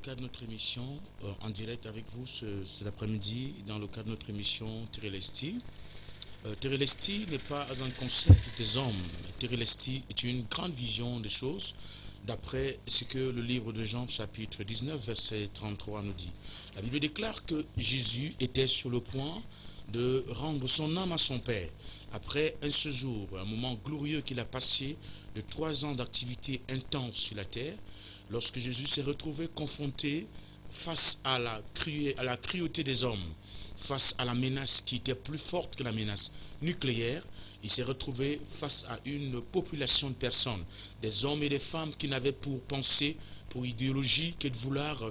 cadre de notre émission en direct avec vous cet après-midi, dans le cadre de notre émission Terelesti. Terelesti n'est pas un concept des hommes. Terelesti est une grande vision des choses, d'après ce que le livre de Jean, chapitre 19, verset 33 nous dit. La Bible déclare que Jésus était sur le point de rendre son âme à son Père. Après un séjour, un moment glorieux qu'il a passé de 3 ans d'activité intense sur la terre, lorsque Jésus s'est retrouvé confronté face à la cruauté des hommes, face à la menace qui était plus forte que la menace nucléaire, il s'est retrouvé face à une population de personnes, des hommes et des femmes qui n'avaient pour pensée, pour idéologie, que de vouloir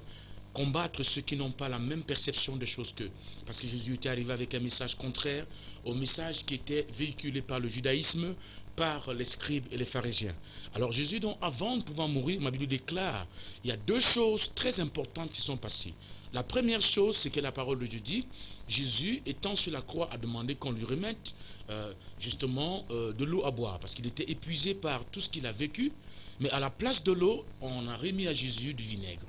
combattre ceux qui n'ont pas la même perception des choses qu'eux. Parce que Jésus était arrivé avec un message contraire au message qui était véhiculé par le judaïsme, par les scribes et les pharisiens. Alors Jésus, donc, avant de pouvoir mourir, ma Bible déclare, il y a 2 choses très importantes qui sont passées. La première chose, c'est que la parole de Dieu dit, Jésus, étant sur la croix, a demandé qu'on lui remette justement de l'eau à boire, parce qu'il était épuisé par tout ce qu'il a vécu, mais à la place de l'eau, on a remis à Jésus du vinaigre.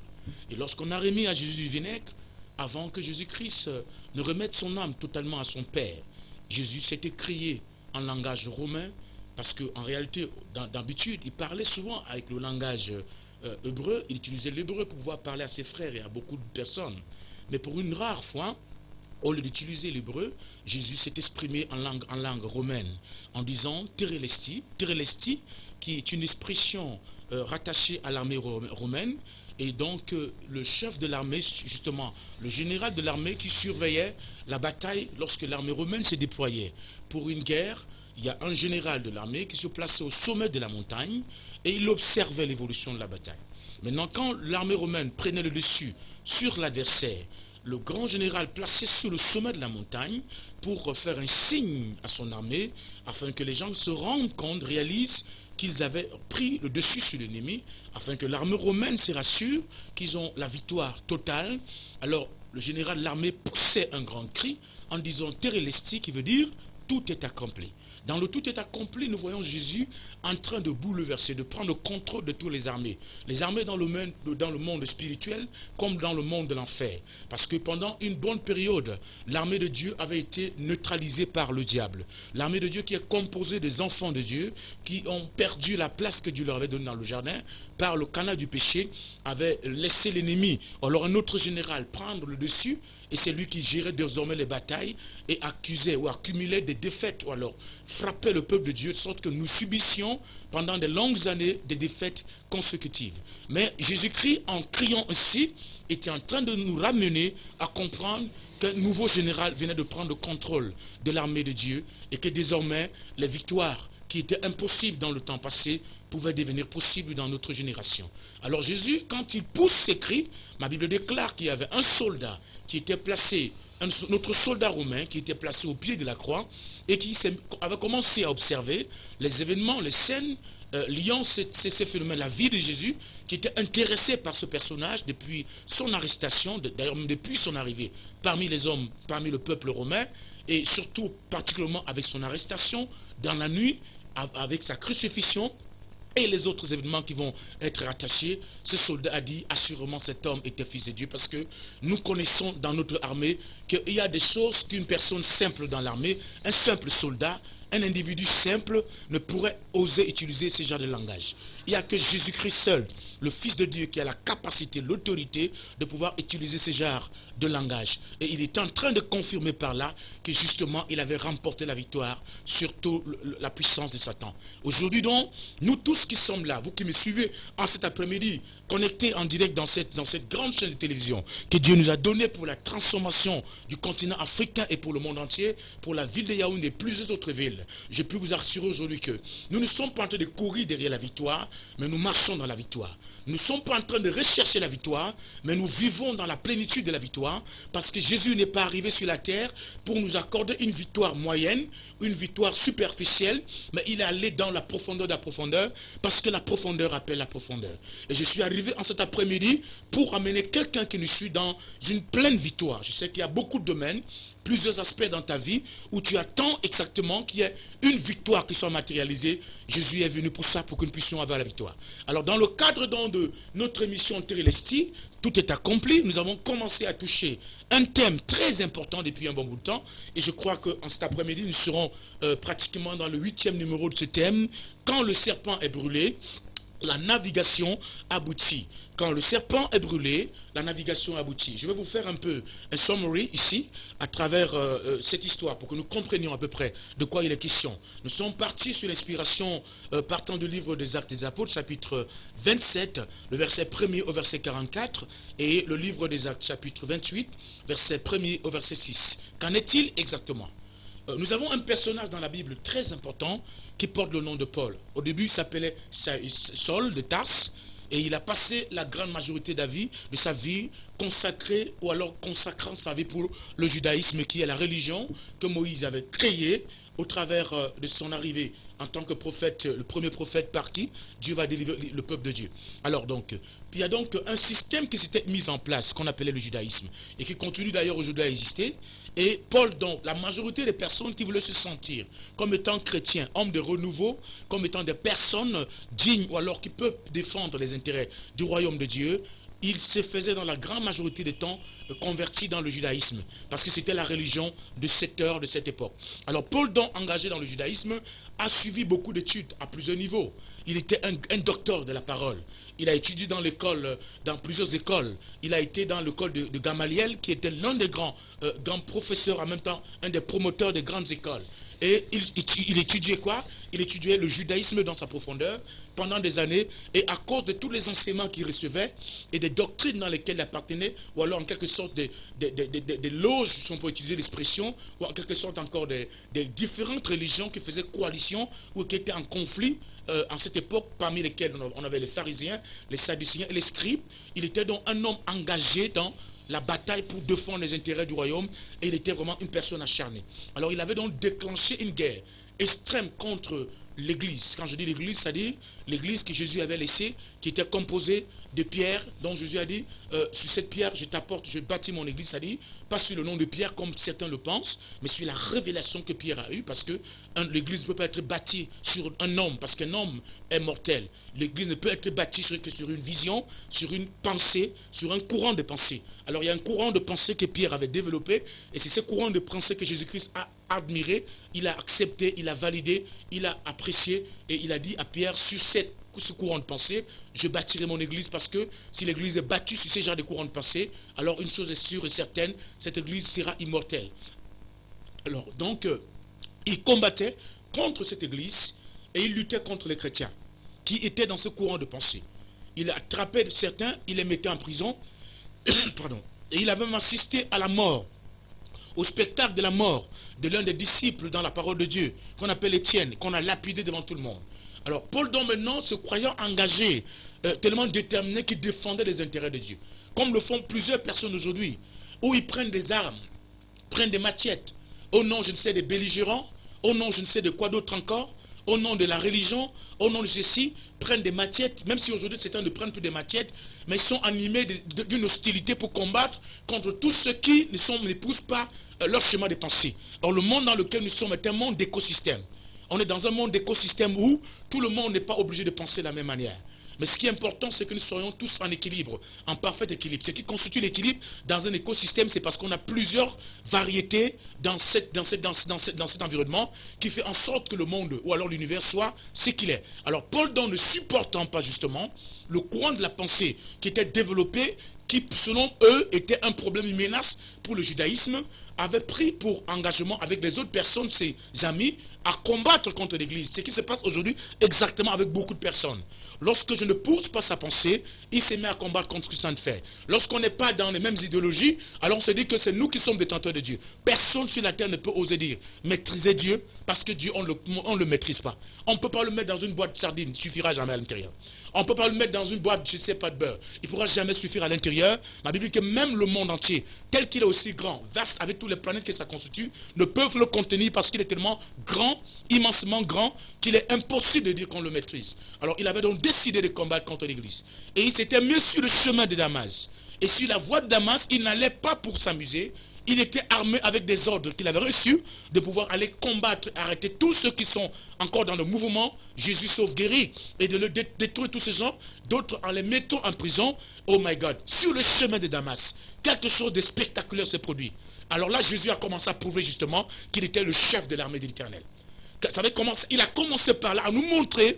Et lorsqu'on a remis à Jésus du vinaigre, avant que Jésus-Christ ne remette son âme totalement à son Père, Jésus s'était crié en langage romain, parce qu'en réalité, d'habitude, il parlait souvent avec le langage hébreu, il utilisait l'hébreu pour pouvoir parler à ses frères et à beaucoup de personnes. Mais pour une rare fois, au lieu d'utiliser l'hébreu, Jésus s'est exprimé en langue romaine, en disant Terelesti, Terelesti, qui est une expression rattachée à l'armée romaine, et donc le chef de l'armée, justement, le général de l'armée qui surveillait la bataille lorsque l'armée romaine s'est déployée. Pour une guerre, il y a un général de l'armée qui se plaçait au sommet de la montagne et il observait l'évolution de la bataille. Maintenant, quand l'armée romaine prenait le dessus sur l'adversaire, le grand général placé sur le sommet de la montagne pour faire un signe à son armée, afin que les gens se rendent compte, réalisent qu'ils avaient pris le dessus sur l'ennemi, afin que l'armée romaine se rassure qu'ils ont la victoire totale. Alors, le général de l'armée poussait un grand cri en disant « Terelesti » qui veut dire « tout est accompli ». Dans le tout est accompli, nous voyons Jésus en train de bouleverser, de prendre le contrôle de toutes les armées. Les armées dans le monde spirituel comme dans le monde de l'enfer. Parce que pendant une bonne période, l'armée de Dieu avait été neutralisée par le diable. L'armée de Dieu qui est composée des enfants de Dieu, qui ont perdu la place que Dieu leur avait donnée dans le jardin, par le canal du péché, avait laissé l'ennemi, alors un autre général, prendre le dessus, et c'est lui qui gérait désormais les batailles et accusait ou accumulait des défaites, ou alors frappait le peuple de Dieu, de sorte que nous subissions pendant de longues années des défaites consécutives. Mais Jésus-Christ, en criant ainsi, était en train de nous ramener à comprendre qu'un nouveau général venait de prendre le contrôle de l'armée de Dieu et que désormais les victoires qui étaient impossibles dans le temps passé pouvaient devenir possibles dans notre génération. Alors Jésus, quand il pousse ses cris, ma Bible déclare qu'il y avait un soldat qui était placé, notre soldat romain qui était placé au pied de la croix et qui avait commencé à observer les événements, les scènes liant ces phénomènes, la vie de Jésus, qui était intéressé par ce personnage depuis son arrestation, d'ailleurs depuis son arrivée parmi les hommes, parmi le peuple romain, et surtout particulièrement avec son arrestation dans la nuit, avec sa crucifixion et les autres événements qui vont être rattachés. Ce soldat a dit assurément cet homme était fils de Dieu, parce que nous connaissons dans notre armée qu'il y a des choses qu'une personne simple dans l'armée, un simple soldat, un individu simple ne pourrait oser utiliser ce genre de langage. Il n'y a que Jésus-Christ seul, le Fils de Dieu, qui a la capacité, l'autorité de pouvoir utiliser ce genre de langage. Et il est en train de confirmer par là que justement il avait remporté la victoire sur toute la puissance de Satan. Aujourd'hui donc, nous tous qui sommes là, vous qui me suivez en cet après-midi, connectés en direct dans cette grande chaîne de télévision que Dieu nous a donnée pour la transformation du continent africain et pour le monde entier, pour la ville de Yaoundé et plusieurs autres villes, je peux vous assurer aujourd'hui que nous ne sommes pas en train de courir derrière la victoire, mais nous marchons dans la victoire. Nous ne sommes pas en train de rechercher la victoire, mais nous vivons dans la plénitude de la victoire, parce que Jésus n'est pas arrivé sur la terre pour nous accorder une victoire moyenne, une victoire superficielle, mais il est allé dans la profondeur de la profondeur, parce que la profondeur appelle la profondeur. Et je suis arrivé en cet après-midi pour amener quelqu'un qui nous suit dans une pleine victoire. Je sais qu'il y a beaucoup de domaines, plusieurs aspects dans ta vie où tu attends exactement qu'il y ait une victoire qui soit matérialisée. Jésus est venu pour ça, pour que nous puissions avoir la victoire. Alors dans le cadre donc de notre émission Télélesti, tout est accompli. Nous avons commencé à toucher un thème très important depuis un bon bout de temps. Et je crois qu'en cet après-midi, nous serons pratiquement dans le 8e numéro de ce thème. Quand le serpent est brûlé, la navigation aboutit. Quand le serpent est brûlé, la navigation aboutit. Je vais vous faire un peu un summary ici, à travers cette histoire, pour que nous comprenions à peu près de quoi il est question. Nous sommes partis sur l'inspiration partant du livre des Actes des Apôtres, chapitre 27, le verset 1er au verset 44, et le livre des Actes, chapitre 28, verset 1er au verset 6. Qu'en est-il exactement? Nous avons un personnage dans la Bible très important qui porte le nom de Paul. Au début, il s'appelait Saul de Tarse, et il a passé la grande majorité de sa vie consacrée, ou alors consacrant sa vie pour le judaïsme, qui est la religion que Moïse avait créée au travers de son arrivée en tant que prophète, le premier prophète par qui Dieu va délivrer le peuple de Dieu. Alors donc, il y a donc un système qui s'était mis en place, qu'on appelait le judaïsme, et qui continue d'ailleurs aujourd'hui à exister. Et Paul, donc, la majorité des personnes qui voulaient se sentir comme étant chrétiens, hommes de renouveau, comme étant des personnes dignes, ou alors qui peuvent défendre les intérêts du royaume de Dieu, il se faisait dans la grande majorité des temps converti dans le judaïsme, parce que c'était la religion de cette heure, de cette époque. Alors Paul, donc engagé dans le judaïsme, a suivi beaucoup d'études à plusieurs niveaux. Il était un docteur de la parole. Il a étudié dans l'école, dans plusieurs écoles. Il a été dans l'école de Gamaliel, qui était l'un des grands professeurs, en même temps un des promoteurs des grandes écoles. Et il étudiait quoi? Il étudiait le judaïsme dans sa profondeur pendant des années, et à cause de tous les enseignements qu'il recevait et des doctrines dans lesquelles il appartenait, ou alors en quelque sorte des loges, si on peut utiliser l'expression, ou en quelque sorte encore des différentes religions qui faisaient coalition ou qui étaient en conflit en cette époque, parmi lesquelles on avait les pharisiens, les sadduciens et les scribes. Il était donc un homme engagé dans la bataille pour défendre les intérêts du royaume, et il était vraiment une personne acharnée. Alors il avait donc déclenché une guerre extrême contre l'église. Quand je dis l'église, c'est-à-dire l'église que Jésus avait laissée, qui était composée de pierres, dont Jésus a dit, sur cette pierre, je bâtis mon église, c'est-à-dire, pas sur le nom de Pierre comme certains le pensent, mais sur la révélation que Pierre a eue, parce que l'église ne peut pas être bâtie sur un homme, parce qu'un homme est mortel. L'église ne peut être bâtie que sur une vision, sur une pensée, sur un courant de pensée. Alors il y a un courant de pensée que Pierre avait développé, et c'est ce courant de pensée que Jésus-Christ a admiré, il a accepté, il a validé, il a apprécié, et il a dit à Pierre, sur ce courant de pensée, je bâtirai mon église, parce que si l'église est bâtie sur ce genre de courant de pensée, alors une chose est sûre et certaine, cette église sera immortelle. Alors donc, il combattait contre cette église, et il luttait contre les chrétiens qui étaient dans ce courant de pensée. Il attrapait certains, il les mettait en prison, pardon, et il avait même assisté à la mort, au spectacle de la mort de l'un des disciples dans la parole de Dieu, qu'on appelle Étienne, qu'on a lapidé devant tout le monde. Alors Paul, donc maintenant, se croyant engagé, tellement déterminé, qu'il défendait les intérêts de Dieu, comme le font plusieurs personnes aujourd'hui, où ils prennent des armes, prennent des machettes, au nom, je ne sais, des belligérants, au nom, je ne sais de quoi d'autre encore, au nom de la religion, au nom de ceci, prennent des machettes, même si aujourd'hui certains ne prennent plus des machettes, mais ils sont animés d'une hostilité pour combattre contre tous ceux qui n'épousent pas leur schéma de pensée. Or, le monde dans lequel nous sommes est un monde d'écosystème. On est dans un monde d'écosystème où tout le monde n'est pas obligé de penser de la même manière. Mais ce qui est important, c'est que nous soyons tous en équilibre, en parfait équilibre. Ce qui constitue l'équilibre dans un écosystème, c'est parce qu'on a plusieurs variétés dans cet environnement qui fait en sorte que le monde, ou alors l'univers, soit ce qu'il est. Alors Paul, donc, ne supportant pas justement le courant de la pensée qui était développé, qui selon eux était un problème, une menace pour le judaïsme, avait pris pour engagement avec les autres personnes, ses amis, à combattre contre l'église. Ce qui se passe aujourd'hui exactement avec beaucoup de personnes. Lorsque je ne pousse pas sa pensée, il se met à combattre contre ce que c'est en train de faire. Lorsqu'on n'est pas dans les mêmes idéologies, alors on se dit que c'est nous qui sommes détenteurs de Dieu. Personne sur la terre ne peut oser dire maîtriser Dieu, parce que Dieu, on ne le maîtrise pas. On ne peut pas le mettre dans une boîte de sardines, il ne suffira jamais à l'intérieur. On ne peut pas le mettre dans une boîte, je ne sais pas, de beurre. Il ne pourra jamais suffire à l'intérieur. Ma Bible dit que même le monde entier, tel qu'il est aussi grand, vaste, avec toutes les planètes que ça constitue, ne peuvent le contenir parce qu'il est tellement grand, immensément grand, qu'il est impossible de dire qu'on le maîtrise. Alors il avait donc décidé de combattre contre l'église. Et il s'était mis sur le chemin de Damas. Et sur la voie de Damas, il n'allait pas pour s'amuser, il était armé avec des ordres qu'il avait reçus de pouvoir aller combattre, arrêter tous ceux qui sont encore dans le mouvement Jésus sauve guérit et de le détruire tous ces gens, d'autres en les mettant en prison. Oh my God, sur le chemin de Damas, quelque chose de spectaculaire s'est produit. Alors là, Jésus a commencé à prouver justement qu'il était le chef de l'armée de l'Éternel. Il a commencé par là à nous montrer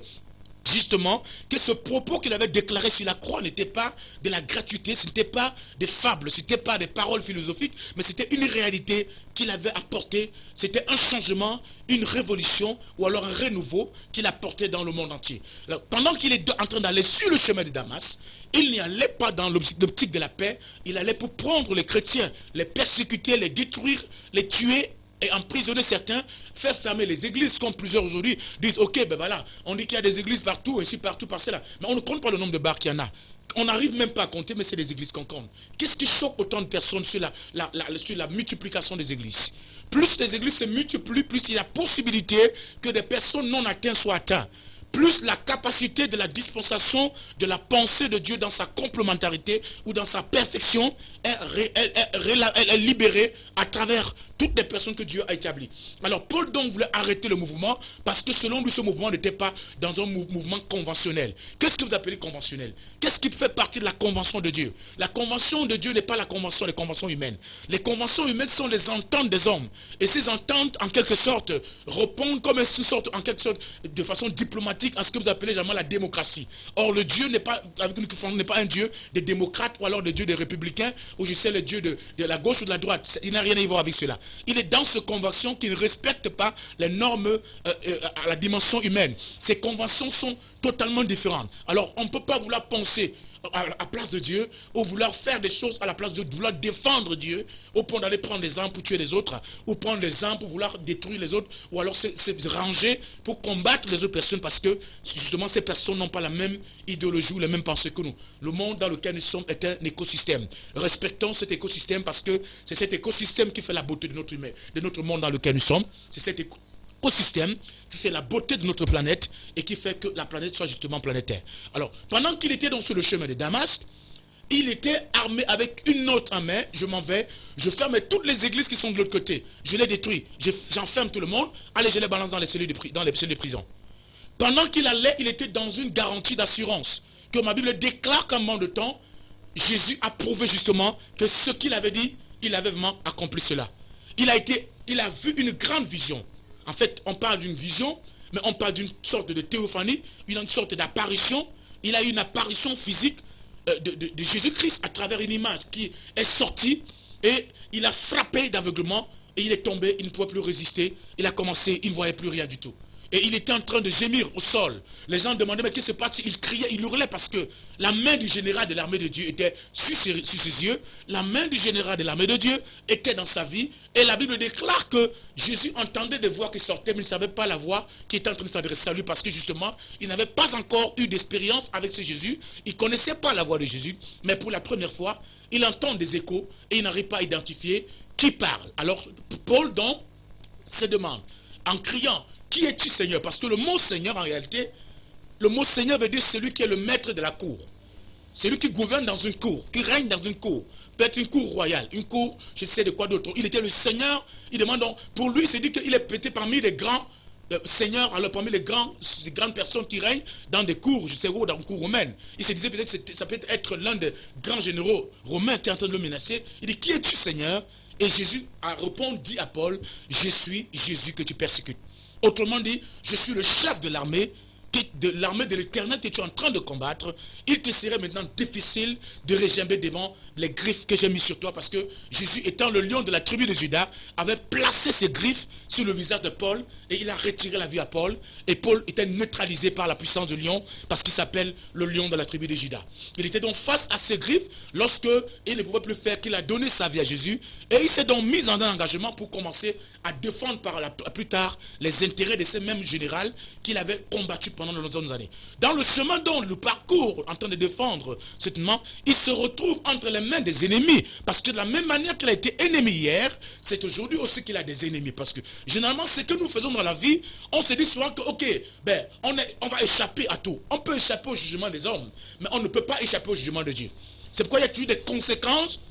justement que ce propos qu'il avait déclaré sur la croix n'était pas de la gratuité, ce n'était pas des fables, ce n'était pas des paroles philosophiques, mais c'était une réalité qu'il avait apportée, c'était un changement, une révolution ou alors un renouveau qu'il apportait dans le monde entier. Alors, pendant qu'il est en train d'aller sur le chemin de Damas, il n'y allait pas dans l'optique de la paix, il allait pour prendre les chrétiens, les persécuter, les détruire, les tuer et emprisonner certains, faire fermer les églises, comme plusieurs aujourd'hui disent, ok, ben voilà, on dit qu'il y a des églises partout, ici, partout, par cela. Mais on ne compte pas le nombre de bars qu'il y en a. On n'arrive même pas à compter, mais c'est des églises qu'on compte. Qu'est-ce qui choque autant de personnes sur la multiplication des églises? Plus les églises se multiplient, plus il y a possibilité que des personnes non atteintes soient atteintes. Plus la capacité de la dispensation de la pensée de Dieu dans sa complémentarité ou dans sa perfection est libérée à travers toutes les personnes que Dieu a établies. Alors Paul donc voulait arrêter le mouvement parce que selon lui ce mouvement n'était pas dans un mouvement conventionnel. Qu'est-ce que vous appelez conventionnel? Qu'est-ce qui fait partie de la convention de Dieu? La convention de Dieu n'est pas la convention des conventions humaines. Les conventions humaines sont les ententes des hommes. Et ces ententes en quelque sorte répondent comme une sorte, en quelque sorte de façon diplomatique à ce que vous appelez généralement la démocratie. Or le Dieu n'est pas, avec une n'est pas un Dieu des démocrates ou alors le Dieu des républicains ou je sais le Dieu de la gauche ou de la droite. Il n'a rien à y voir avec cela. Il est dans ce convention qui ne respecte pas les normes à la dimension humaine. Ces conventions sont totalement différentes. Alors on ne peut pas vouloir penser à la place de Dieu, ou vouloir faire des choses à la place de Dieu, vouloir défendre Dieu, au point d'aller prendre des armes pour tuer les autres, ou prendre des armes pour vouloir détruire les autres, ou alors se ranger pour combattre les autres personnes, parce que justement ces personnes n'ont pas la même idéologie ou la même pensée que nous. Le monde dans lequel nous sommes est un écosystème. Respectons cet écosystème parce que c'est cet écosystème qui fait la beauté de notre monde dans lequel nous sommes. C'est cet écosystème qui fait la beauté de notre planète et qui fait que la planète soit justement planétaire. Alors, pendant qu'il était sur le chemin de Damas, il était armé avec une autre main. Je m'en vais, je ferme toutes les églises qui sont de l'autre côté. Je les détruis, j'enferme tout le monde. Allez, je les balance dans les cellules de prison. Pendant qu'il allait, il était dans une garantie d'assurance que ma Bible déclare qu'un moment de temps, Jésus a prouvé justement que ce qu'il avait dit, il avait vraiment accompli cela. Il a vu une grande vision. En fait, on parle d'une vision, mais on parle d'une sorte de théophanie, une sorte d'apparition. Il a eu une apparition physique de Jésus-Christ à travers une image qui est sortie et il a frappé d'aveuglement et il est tombé, il ne pouvait plus résister. Il a commencé, il ne voyait plus rien du tout. Et il était en train de gémir au sol. Les gens demandaient, mais qu'est-ce qui se passe? Il criait, il hurlait parce que la main du général de l'armée de Dieu était sur ses yeux. La main du général de l'armée de Dieu était dans sa vie. Et la Bible déclare que Jésus entendait des voix qui sortaient, mais il ne savait pas la voix qui était en train de s'adresser à lui parce que justement, il n'avait pas encore eu d'expérience avec ce Jésus. Il ne connaissait pas la voix de Jésus. Mais pour la première fois, il entend des échos et il n'arrive pas à identifier qui parle. Alors, Paul donc se demande, en criant, qui es-tu Seigneur? Parce que le mot Seigneur en réalité, le mot Seigneur veut dire celui qui est le maître de la cour. Celui qui gouverne dans une cour, qui règne dans une cour. Peut-être une cour royale, une cour, je sais de quoi d'autre. Il était le Seigneur, il demande donc, pour lui, c'est dit qu'il est peut-être parmi les grands seigneurs, alors parmi les grandes personnes qui règnent dans des cours, je sais où, dans une cour romaine. Il se disait peut-être que ça peut être l'un des grands généraux romains qui est en train de le menacer. Il dit, qui es-tu Seigneur? Et Jésus a répondu, dit à Paul, je suis Jésus que tu persécutes. Autrement dit, je suis le chef de l'armée de l'Éternel que tu es en train de combattre. Il te serait maintenant difficile de régimber devant les griffes que j'ai mis sur toi parce que Jésus, étant le lion de la tribu de Juda, avait placé ses griffes sur le visage de Paul et il a retiré la vue à Paul. Et Paul était neutralisé par la puissance du lion parce qu'il s'appelle le lion de la tribu de Juda. Il était donc face à ses griffes lorsque il ne pouvait plus faire qu'il a donné sa vie à Jésus et il s'est donc mis en un engagement pour commencer à défendre plus tard les intérêts de ce même général qu'il avait combattu pendant de longues années. Dans le chemin dont le parcours en train de défendre cette main, il se retrouve entre les mains des ennemis. Parce que de la même manière qu'il a été ennemi hier, c'est aujourd'hui aussi qu'il a des ennemis. Parce que généralement, ce que nous faisons dans la vie, on se dit souvent que, ok, on va échapper à tout. On peut échapper au jugement des hommes, mais on ne peut pas échapper au jugement de Dieu. C'est pourquoi il y a toujours des conséquences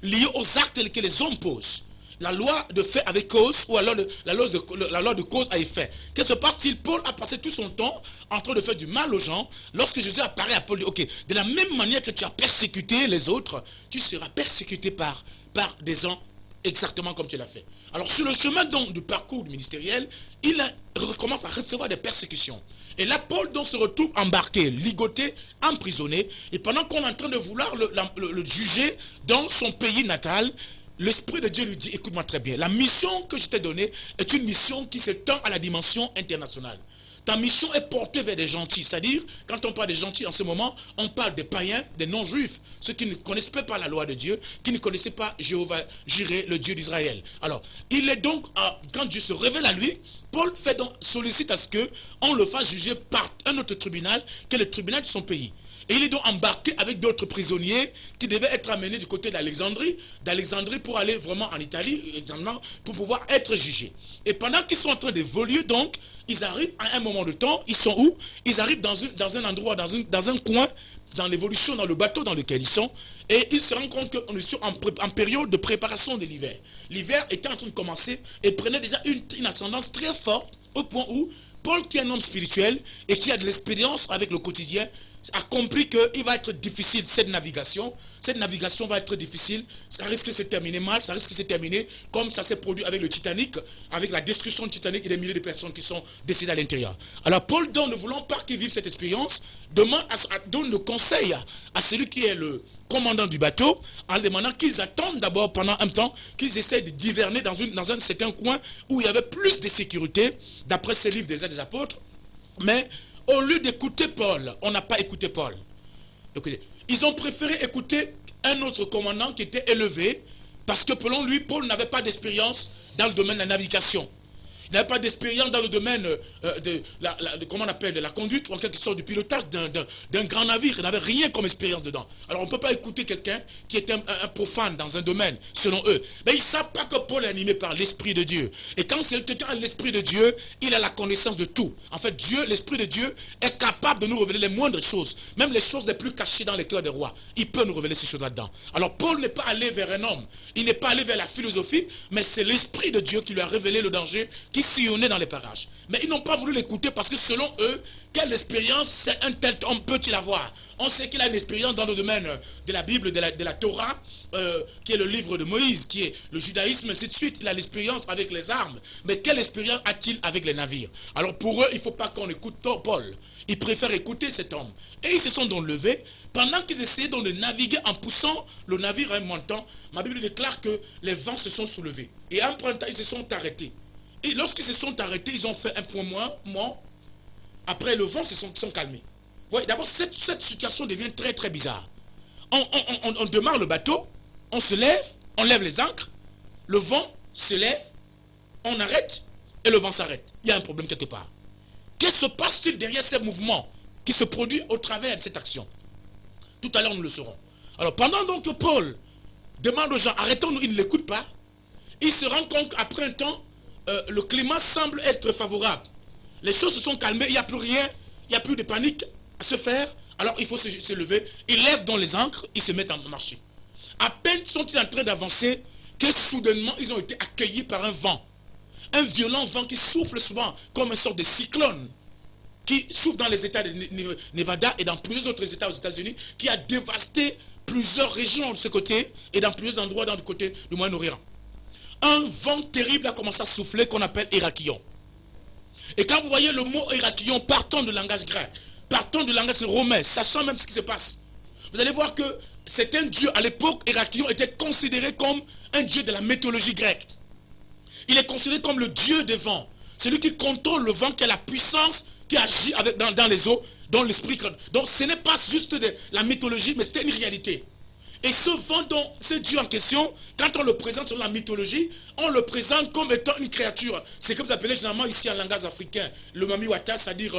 liées aux actes que les hommes posent. La loi de fait avec cause, ou alors la loi de cause à effet. Que se passe-t-il? Paul a passé tout son temps en train de faire du mal aux gens. Lorsque Jésus apparaît à Paul, il dit, ok, de la même manière que tu as persécuté les autres, tu seras persécuté par des gens exactement comme tu l'as fait. Alors sur le chemin donc, du parcours ministériel, il recommence à recevoir des persécutions. Et là, Paul donc se retrouve embarqué, ligoté, emprisonné. Et pendant qu'on est en train de vouloir le juger dans son pays natal, l'Esprit de Dieu lui dit, écoute-moi très bien, la mission que je t'ai donnée est une mission qui s'étend à la dimension internationale. Ta mission est portée vers des gentils, c'est-à-dire, quand on parle des gentils en ce moment, on parle des païens, des non-juifs, ceux qui ne connaissent pas la loi de Dieu, qui ne connaissaient pas Jéhovah, Jireh, le Dieu d'Israël. Alors, il est donc, quand Dieu se révèle à lui, Paul sollicite à ce qu'on le fasse juger par un autre tribunal, qui est le tribunal de son pays. Et il est donc embarqué avec d'autres prisonniers qui devaient être amenés du côté d'Alexandrie pour aller vraiment en Italie, pour pouvoir être jugés. Et pendant qu'ils sont en train d'évoluer, donc, ils arrivent à un moment de temps, ils sont où? Ils arrivent dans un endroit, dans un coin, dans l'évolution, dans le bateau dans lequel ils sont, et ils se rendent compte qu'on est en période de préparation de l'hiver. L'hiver était en train de commencer et prenait déjà une ascendance très forte, au point où Paul, qui est un homme spirituel et qui a de l'expérience avec le quotidien, a compris qu'il va être difficile cette navigation. Cette navigation va être difficile, ça risque de se terminer mal, ça risque de se terminer comme ça s'est produit avec le Titanic, avec la destruction du Titanic et des milliers de personnes qui sont décédées à l'intérieur. Alors Paul, donc, ne voulant pas qu'il vive cette expérience, donne le conseil à celui qui est le commandant du bateau, en demandant qu'ils attendent d'abord pendant un temps, qu'ils essaient de diverner dans un certain coin où il y avait plus de sécurité, d'après ce livre des Actes des Apôtres. Mais au lieu d'écouter Paul, on n'a pas écouté Paul. Écoutez, ils ont préféré écouter un autre commandant qui était élevé, parce que selon lui, Paul n'avait pas d'expérience dans le domaine de la navigation. Il n'avait pas d'expérience dans le domaine comment on appelle, de la conduite, ou en quelque sorte du pilotage d'un grand navire. Il n'avait rien comme expérience dedans. Alors on ne peut pas écouter quelqu'un qui était un profane dans un domaine, selon eux. Mais ils ne savent pas que Paul est animé par l'Esprit de Dieu. Et quand quelqu'un a l'Esprit de Dieu, il a la connaissance de tout. En fait, Dieu, l'Esprit de Dieu, est capable de nous révéler les moindres choses, même les choses les plus cachées dans les cœurs des rois. Il peut nous révéler ces choses là-dedans. Alors Paul n'est pas allé vers un homme, il n'est pas allé vers la philosophie, mais c'est l'Esprit de Dieu qui lui a révélé le danger qui sillonnait dans les parages. Mais ils n'ont pas voulu l'écouter parce que selon eux, quelle expérience un tel homme peut-il avoir? On sait qu'il a une expérience dans le domaine de la Bible, de la Torah, qui est le livre de Moïse, qui est le judaïsme, ainsi de suite. Il a l'expérience avec les armes. Mais quelle expérience a-t-il avec les navires? Alors pour eux, il ne faut pas qu'on écoute Paul. Ils préfèrent écouter cet homme. Et ils se sont donc levés. Pendant qu'ils essayaient donc de naviguer en poussant le navire à un montant, ma Bible déclare que les vents se sont soulevés. Et en printemps, ils se sont arrêtés. Et lorsqu'ils se sont arrêtés, ils ont fait un point moins. Après, le vent se sont calmés. Voyez, d'abord, cette situation devient très très bizarre. On démarre le bateau, on se lève, on lève les ancres, le vent se lève, on arrête et le vent s'arrête. Il y a un problème quelque part. Qu'est-ce qui se passe-t-il derrière ces mouvements qui se produisent au travers de cette action? Tout à l'heure, nous le saurons. Alors, pendant donc que Paul demande aux gens, arrêtons-nous, ils ne l'écoutent pas, il se rend compte qu'après un temps, le climat semble être favorable. Les choses se sont calmées, il n'y a plus rien, il n'y a plus de panique à se faire. Alors il faut se lever, ils lèvent dans les ancres, ils se mettent en marche. À peine sont-ils en train d'avancer que soudainement ils ont été accueillis par un vent. Un violent vent qui souffle souvent comme une sorte de cyclone, qui souffle dans les États de Nevada et dans plusieurs autres États aux États-Unis, qui a dévasté plusieurs régions de ce côté et dans plusieurs endroits dans le côté du Moyen-Orient. Un vent terrible a commencé à souffler qu'on appelle Héraklion. Et quand vous voyez le mot Héraklion partant du langage grec, partant du langage romain, sachant même ce qui se passe, vous allez voir que c'est un dieu. À l'époque, Héraklion était considéré comme un dieu de la mythologie grecque. Il est considéré comme le dieu des vents. Celui qui contrôle le vent, qui a la puissance, qui agit dans les eaux, dans l'esprit. Donc ce n'est pas juste de la mythologie, mais c'était une réalité. Et ce vent, ce dieu en question, quand on le présente sur la mythologie, on le présente comme étant une créature. C'est comme vous appelez généralement ici en langage africain, le mamiwata, c'est-à-dire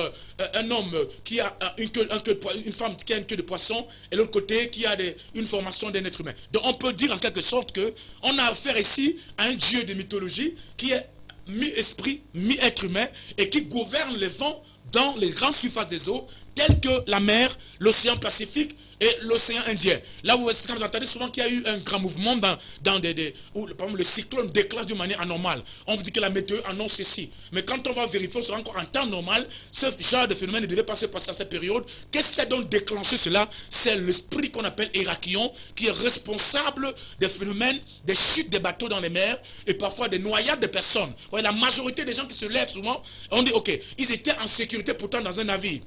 un homme qui a une femme qui a une queue de poisson, et l'autre côté qui a une formation d'un être humain. Donc on peut dire en quelque sorte qu'on a affaire ici à un dieu de mythologie qui est mi-esprit, mi-être humain, et qui gouverne les vents dans les grandes surfaces des eaux, tels que la mer, l'océan Pacifique et l'océan Indien. Là, vous entendez souvent qu'il y a eu un grand mouvement où, par exemple, le cyclone déclenche d'une manière anormale. On vous dit que la météo annonce ceci. Mais quand on va vérifier, on sera encore en temps normal. Ce genre de phénomène ne devait pas se passer à cette période. Qu'est-ce qui a donc déclenché cela? C'est l'esprit qu'on appelle Hérakion, qui est responsable des phénomènes, des chutes des bateaux dans les mers et parfois des noyades de personnes. Vous voyez, la majorité des gens qui se lèvent souvent, on dit, ok, ils étaient en sécurité pourtant dans un navire.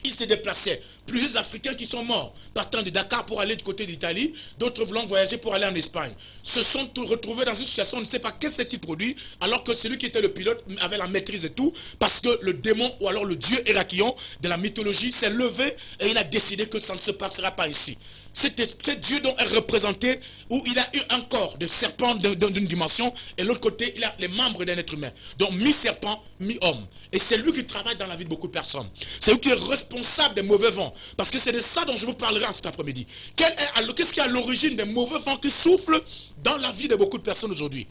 Ils se déplaçaient. Plusieurs Africains qui sont morts, partant de Dakar pour aller du côté d'Italie, d'autres voulant voyager pour aller en Espagne, se sont retrouvés dans une situation, on ne sait pas qu'est-ce qui produit, alors que celui qui était le pilote avait la maîtrise de tout, parce que le démon ou alors le dieu Hérakion de la mythologie s'est levé et il a décidé que ça ne se passera pas ici. C'est Dieu dont est représenté, où il a eu un corps de serpent d'une dimension, et l'autre côté, il a les membres d'un être humain. Donc, mi-serpent, mi-homme. Et c'est lui qui travaille dans la vie de beaucoup de personnes. C'est lui qui est responsable des mauvais vents. Parce que c'est de ça dont je vous parlerai en cet après-midi. Qu'est-ce qui est à l'origine des mauvais vents qui soufflent dans la vie de beaucoup de personnes aujourd'hui?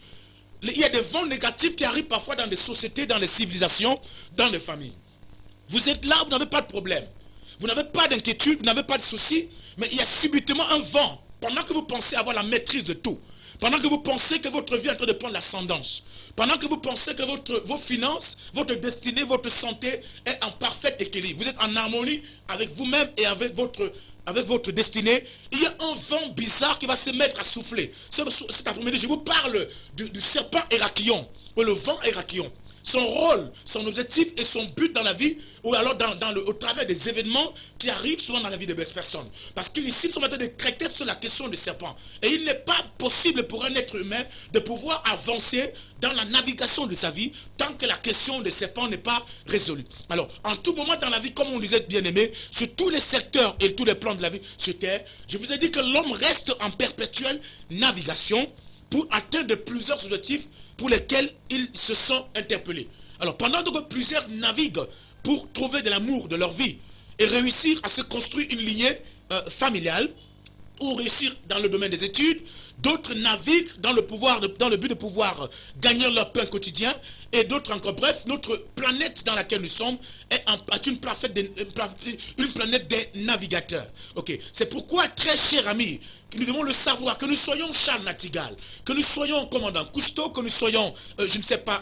Il y a des vents négatifs qui arrivent parfois dans des sociétés, dans les civilisations, dans les familles. Vous êtes là, vous n'avez pas de problème. Vous n'avez pas d'inquiétude, vous n'avez pas de soucis, mais il y a subitement un vent. Pendant que vous pensez avoir la maîtrise de tout, pendant que vous pensez que votre vie est en train de prendre l'ascendance, pendant que vous pensez que vos finances, votre destinée, votre santé est en parfait équilibre, vous êtes en harmonie avec vous-même et avec votre destinée, il y a un vent bizarre qui va se mettre à souffler. Cet après-midi, je vous parle du serpent Hérakion, ou le vent Hérakion. Son rôle, son objectif et son but dans la vie, ou alors au travers des événements qui arrivent souvent dans la vie de belles personnes. Parce qu'ici, nous sommes en train de traiter sur la question du serpent. Et il n'est pas possible pour un être humain de pouvoir avancer dans la navigation de sa vie tant que la question des serpents n'est pas résolue. Alors, en tout moment dans la vie, comme on disait bien aimé, sur tous les secteurs et tous les plans de la vie sur Terre, je vous ai dit que l'homme reste en perpétuelle navigation pour atteindre plusieurs objectifs pour lesquels ils se sont interpellés. Alors, pendant que plusieurs naviguent pour trouver de l'amour de leur vie et réussir à se construire une lignée familiale, ou réussir dans le domaine des études, d'autres naviguent dans le but de pouvoir gagner leur pain quotidien, et d'autres encore. Bref, notre planète dans laquelle nous sommes est une planète des navigateurs. Ok, c'est pourquoi, très cher ami, nous devons le savoir, que nous soyons Charles Nightingale, que nous soyons commandant Cousteau, que nous soyons, je ne sais pas,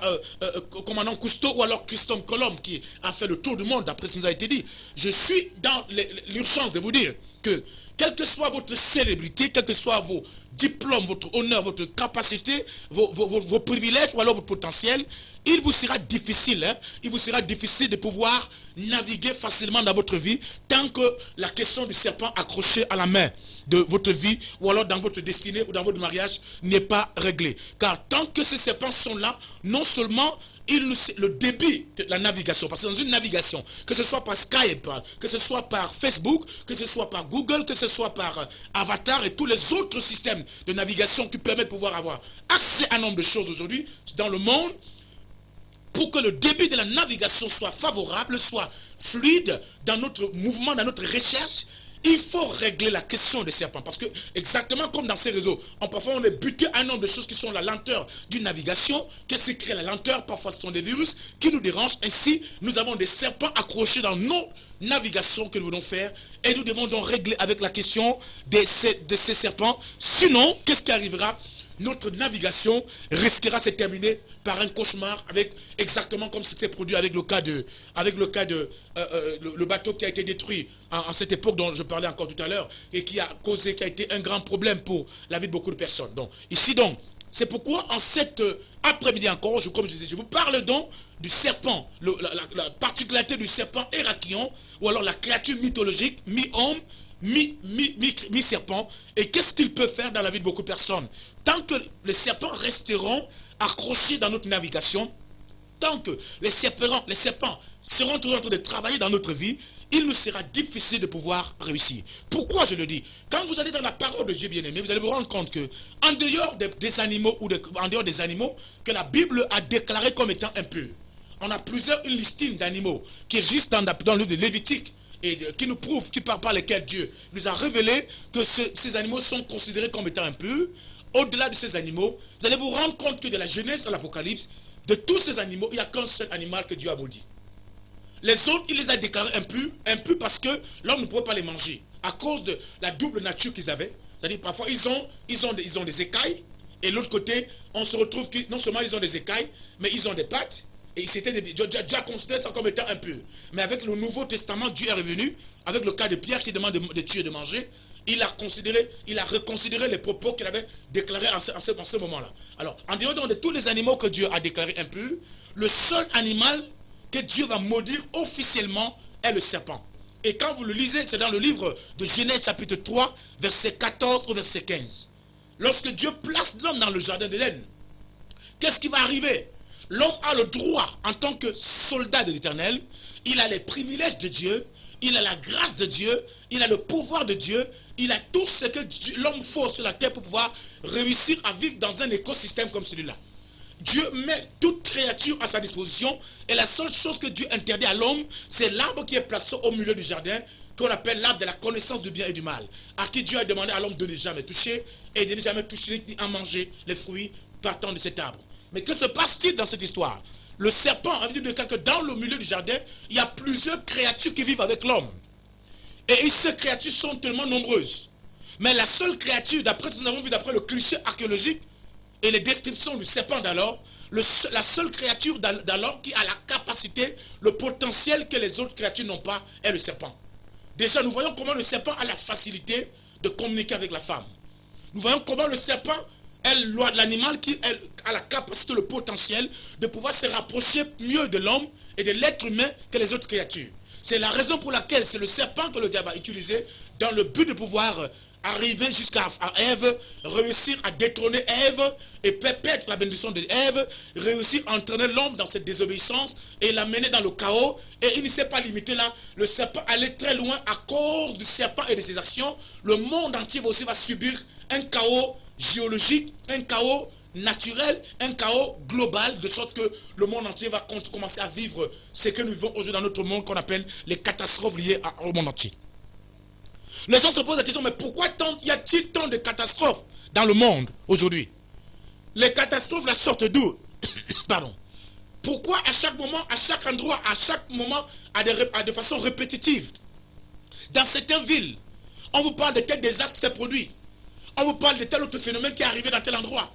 commandant Cousteau, ou alors Christophe Colomb qui a fait le tour du monde, d'après ce qui nous a été dit. Je suis dans l'urgence de vous dire que, quelle que soit votre célébrité, quels que soient vos diplômes, votre honneur, votre capacité, vos privilèges ou alors votre potentiel, il vous sera difficile, de pouvoir naviguer facilement dans votre vie tant que la question du serpent accroché à la main de votre vie ou alors dans votre destinée ou dans votre mariage n'est pas réglée. Car tant que ces serpents sont là, non seulement le débit de la navigation, parce que dans une navigation, que ce soit par Skype, que ce soit par Facebook, que ce soit par Google, que ce soit par Avatar et tous les autres systèmes de navigation qui permettent de pouvoir avoir accès à un nombre de choses aujourd'hui dans le monde, pour que le débit de la navigation soit favorable, soit fluide dans notre mouvement, dans notre recherche, il faut régler la question des serpents. Parce que, exactement comme dans ces réseaux, parfois on est buté à un nombre de choses qui sont la lenteur d'une navigation. Qu'est-ce qui crée la lenteur? Parfois ce sont des virus qui nous dérangent. Ainsi, nous avons des serpents accrochés dans nos navigations que nous voulons faire. Et nous devons donc régler avec la question de ces serpents. Sinon, qu'est-ce qui arrivera? Notre navigation risquera de se terminer par un cauchemar, avec exactement comme ce qui s'est produit avec le cas de le bateau qui a été détruit en cette époque dont je parlais encore tout à l'heure et qui a été un grand problème pour la vie de beaucoup de personnes. Donc ici donc, c'est pourquoi en cette après-midi encore, comme je disais, je vous parle donc du serpent, la particularité du serpent Hérakion, ou alors la créature mythologique, mi-homme, mi-serpent, et qu'est-ce qu'il peut faire dans la vie de beaucoup de personnes. Tant que les serpents resteront accrochés dans notre navigation, tant que les serpents seront toujours en train de travailler dans notre vie, il nous sera difficile de pouvoir réussir. Pourquoi je le dis? Quand vous allez dans la parole de Dieu bien-aimé, vous allez vous rendre compte que, en dehors des animaux, en dehors des animaux que la Bible a déclarés comme étant impurs, on a une listine d'animaux qui existent dans le livre de Lévitique, et qui nous prouve, par lesquels Dieu nous a révélé que ces animaux sont considérés comme étant impurs. Au-delà de ces animaux, vous allez vous rendre compte que de la Genèse à l'Apocalypse, de tous ces animaux, il n'y a qu'un seul animal que Dieu a maudit. Les autres, il les a déclarés impurs. Impurs parce que l'homme ne pouvait pas les manger. À cause de la double nature qu'ils avaient. C'est-à-dire, parfois, ils ont des écailles. Et l'autre côté, on se retrouve que non seulement ils ont des écailles, mais ils ont des pattes. Et Dieu a considéré ça comme étant impur. Mais avec le Nouveau Testament, Dieu est revenu. Avec le cas de Pierre qui demande de tuer et de manger. Il a reconsidéré les propos qu'il avait déclarés en ce moment-là. Alors, en dehors de tous les animaux que Dieu a déclarés impurs, le seul animal que Dieu va maudire officiellement est le serpent. Et quand vous le lisez, c'est dans le livre de Genèse chapitre 3, verset 14 au verset 15. Lorsque Dieu place l'homme dans le jardin d'Éden, qu'est-ce qui va arriver? L'homme a le droit, en tant que soldat de l'Éternel, il a les privilèges de Dieu, il a la grâce de Dieu, il a le pouvoir de Dieu, il a tout ce que l'homme faut sur la terre pour pouvoir réussir à vivre dans un écosystème comme celui-là. Dieu met toute créature à sa disposition et la seule chose que Dieu interdit à l'homme, c'est l'arbre qui est placé au milieu du jardin, qu'on appelle l'arbre de la connaissance du bien et du mal, à qui Dieu a demandé à l'homme de ne jamais toucher et de ne jamais toucher ni à manger les fruits partant de cet arbre. Mais que se passe-t-il dans cette histoire? Le serpent a dit que dans le milieu du jardin, il y a plusieurs créatures qui vivent avec l'homme. Et ces créatures sont tellement nombreuses. Mais la seule créature, d'après ce que nous avons vu, d'après le cliché archéologique et les descriptions du serpent d'alors, la seule créature d'alors qui a la capacité, le potentiel que les autres créatures n'ont pas, est le serpent. Déjà, nous voyons comment le serpent a la facilité de communiquer avec la femme. Nous voyons comment le serpent est l'animal qui a la capacité, le potentiel de pouvoir se rapprocher mieux de l'homme et de l'être humain que les autres créatures. C'est la raison pour laquelle c'est le serpent que le diable a utilisé dans le but de pouvoir arriver jusqu'à Ève, réussir à détrôner Ève et perdre la bénédiction de Ève, réussir à entraîner l'homme dans cette désobéissance et l'amener dans le chaos. Et il ne s'est pas limité là. Le serpent allait très loin à cause du serpent et de ses actions. Le monde entier aussi va subir un chaos géologique, un chaos naturel, un chaos global, de sorte que le monde entier va commencer à vivre ce que nous vivons aujourd'hui dans notre monde qu'on appelle les catastrophes liées au monde entier. Les gens se posent la question, mais pourquoi y a-t-il tant de catastrophes dans le monde aujourd'hui? Les catastrophes la sortent d'où? Pardon. Pourquoi à chaque moment, à chaque endroit, à chaque moment, de façon répétitive? Dans certaines villes, on vous parle de tel désastre qui s'est produit. On vous parle de tel autre phénomène qui est arrivé dans tel endroit.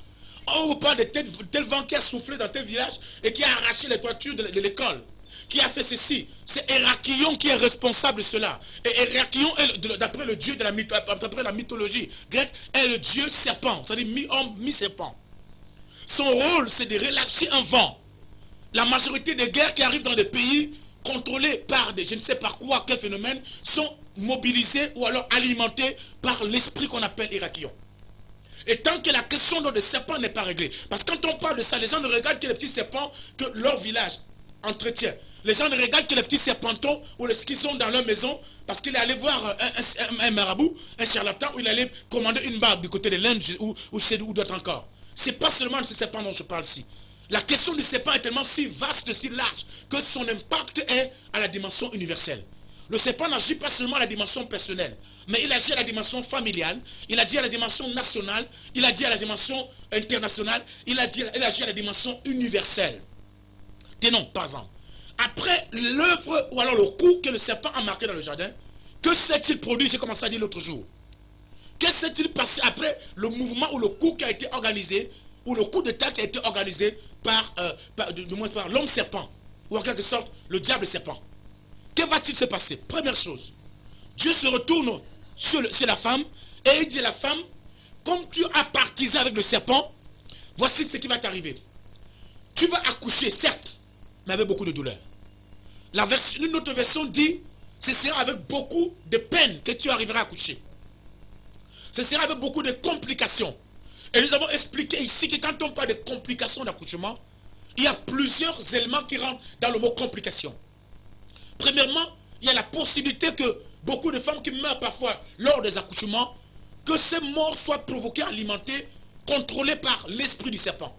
On vous parle de tel vent qui a soufflé dans tel village et qui a arraché les toitures de l'école. Qui a fait ceci? C'est Héraclion qui est responsable de cela. Et Héraclion, d'après le dieu d'après la mythologie grecque, est le dieu serpent, c'est-à-dire mi-homme, mi-serpent. Son rôle, c'est de relâcher un vent. La majorité des guerres qui arrivent dans des pays contrôlés par je ne sais par quoi, quel phénomène, sont mobilisés ou alors alimentés par l'esprit qu'on appelle Héraclion. Et tant que la question des serpents n'est pas réglée, parce que quand on parle de ça, les gens ne regardent que les petits serpents que leur village entretient. Les gens ne regardent que les petits serpentons ou les qui sont dans leur maison parce qu'il est allé voir un marabout, un charlatan, où il allait commander une barbe du côté de l'Inde ou chez ou d'autres encore. Ce n'est pas seulement de ces serpents dont je parle ici. La question du serpent est tellement si vaste, si large, que son impact est à la dimension universelle. Le serpent n'agit pas seulement à la dimension personnelle, mais il agit à la dimension familiale, il agit à la dimension nationale, il agit à la dimension internationale, il agit à la dimension universelle. Tenons, par exemple, après l'œuvre ou alors le coup que le serpent a marqué dans le jardin, que s'est-il produit? J'ai commencé à dire l'autre jour. Que s'est-il passé après le mouvement ou le coup qui a été organisé, ou le coup d'état qui a été organisé par l'homme serpent, ou en quelque sorte le diable serpent? Que va-t-il se passer? Première chose, Dieu se retourne sur la femme et il dit à la femme, comme tu as partisé avec le serpent, voici ce qui va t'arriver. Tu vas accoucher, certes, mais avec beaucoup de douleur. Une autre version dit, ce sera avec beaucoup de peine que tu arriveras à accoucher. Ce sera avec beaucoup de complications. Et nous avons expliqué ici que quand on parle de complications d'accouchement, il y a plusieurs éléments qui rentrent dans le mot complication. Premièrement, il y a la possibilité que beaucoup de femmes qui meurent parfois lors des accouchements, que ces morts soient provoquées, alimentées, contrôlées par l'esprit du serpent.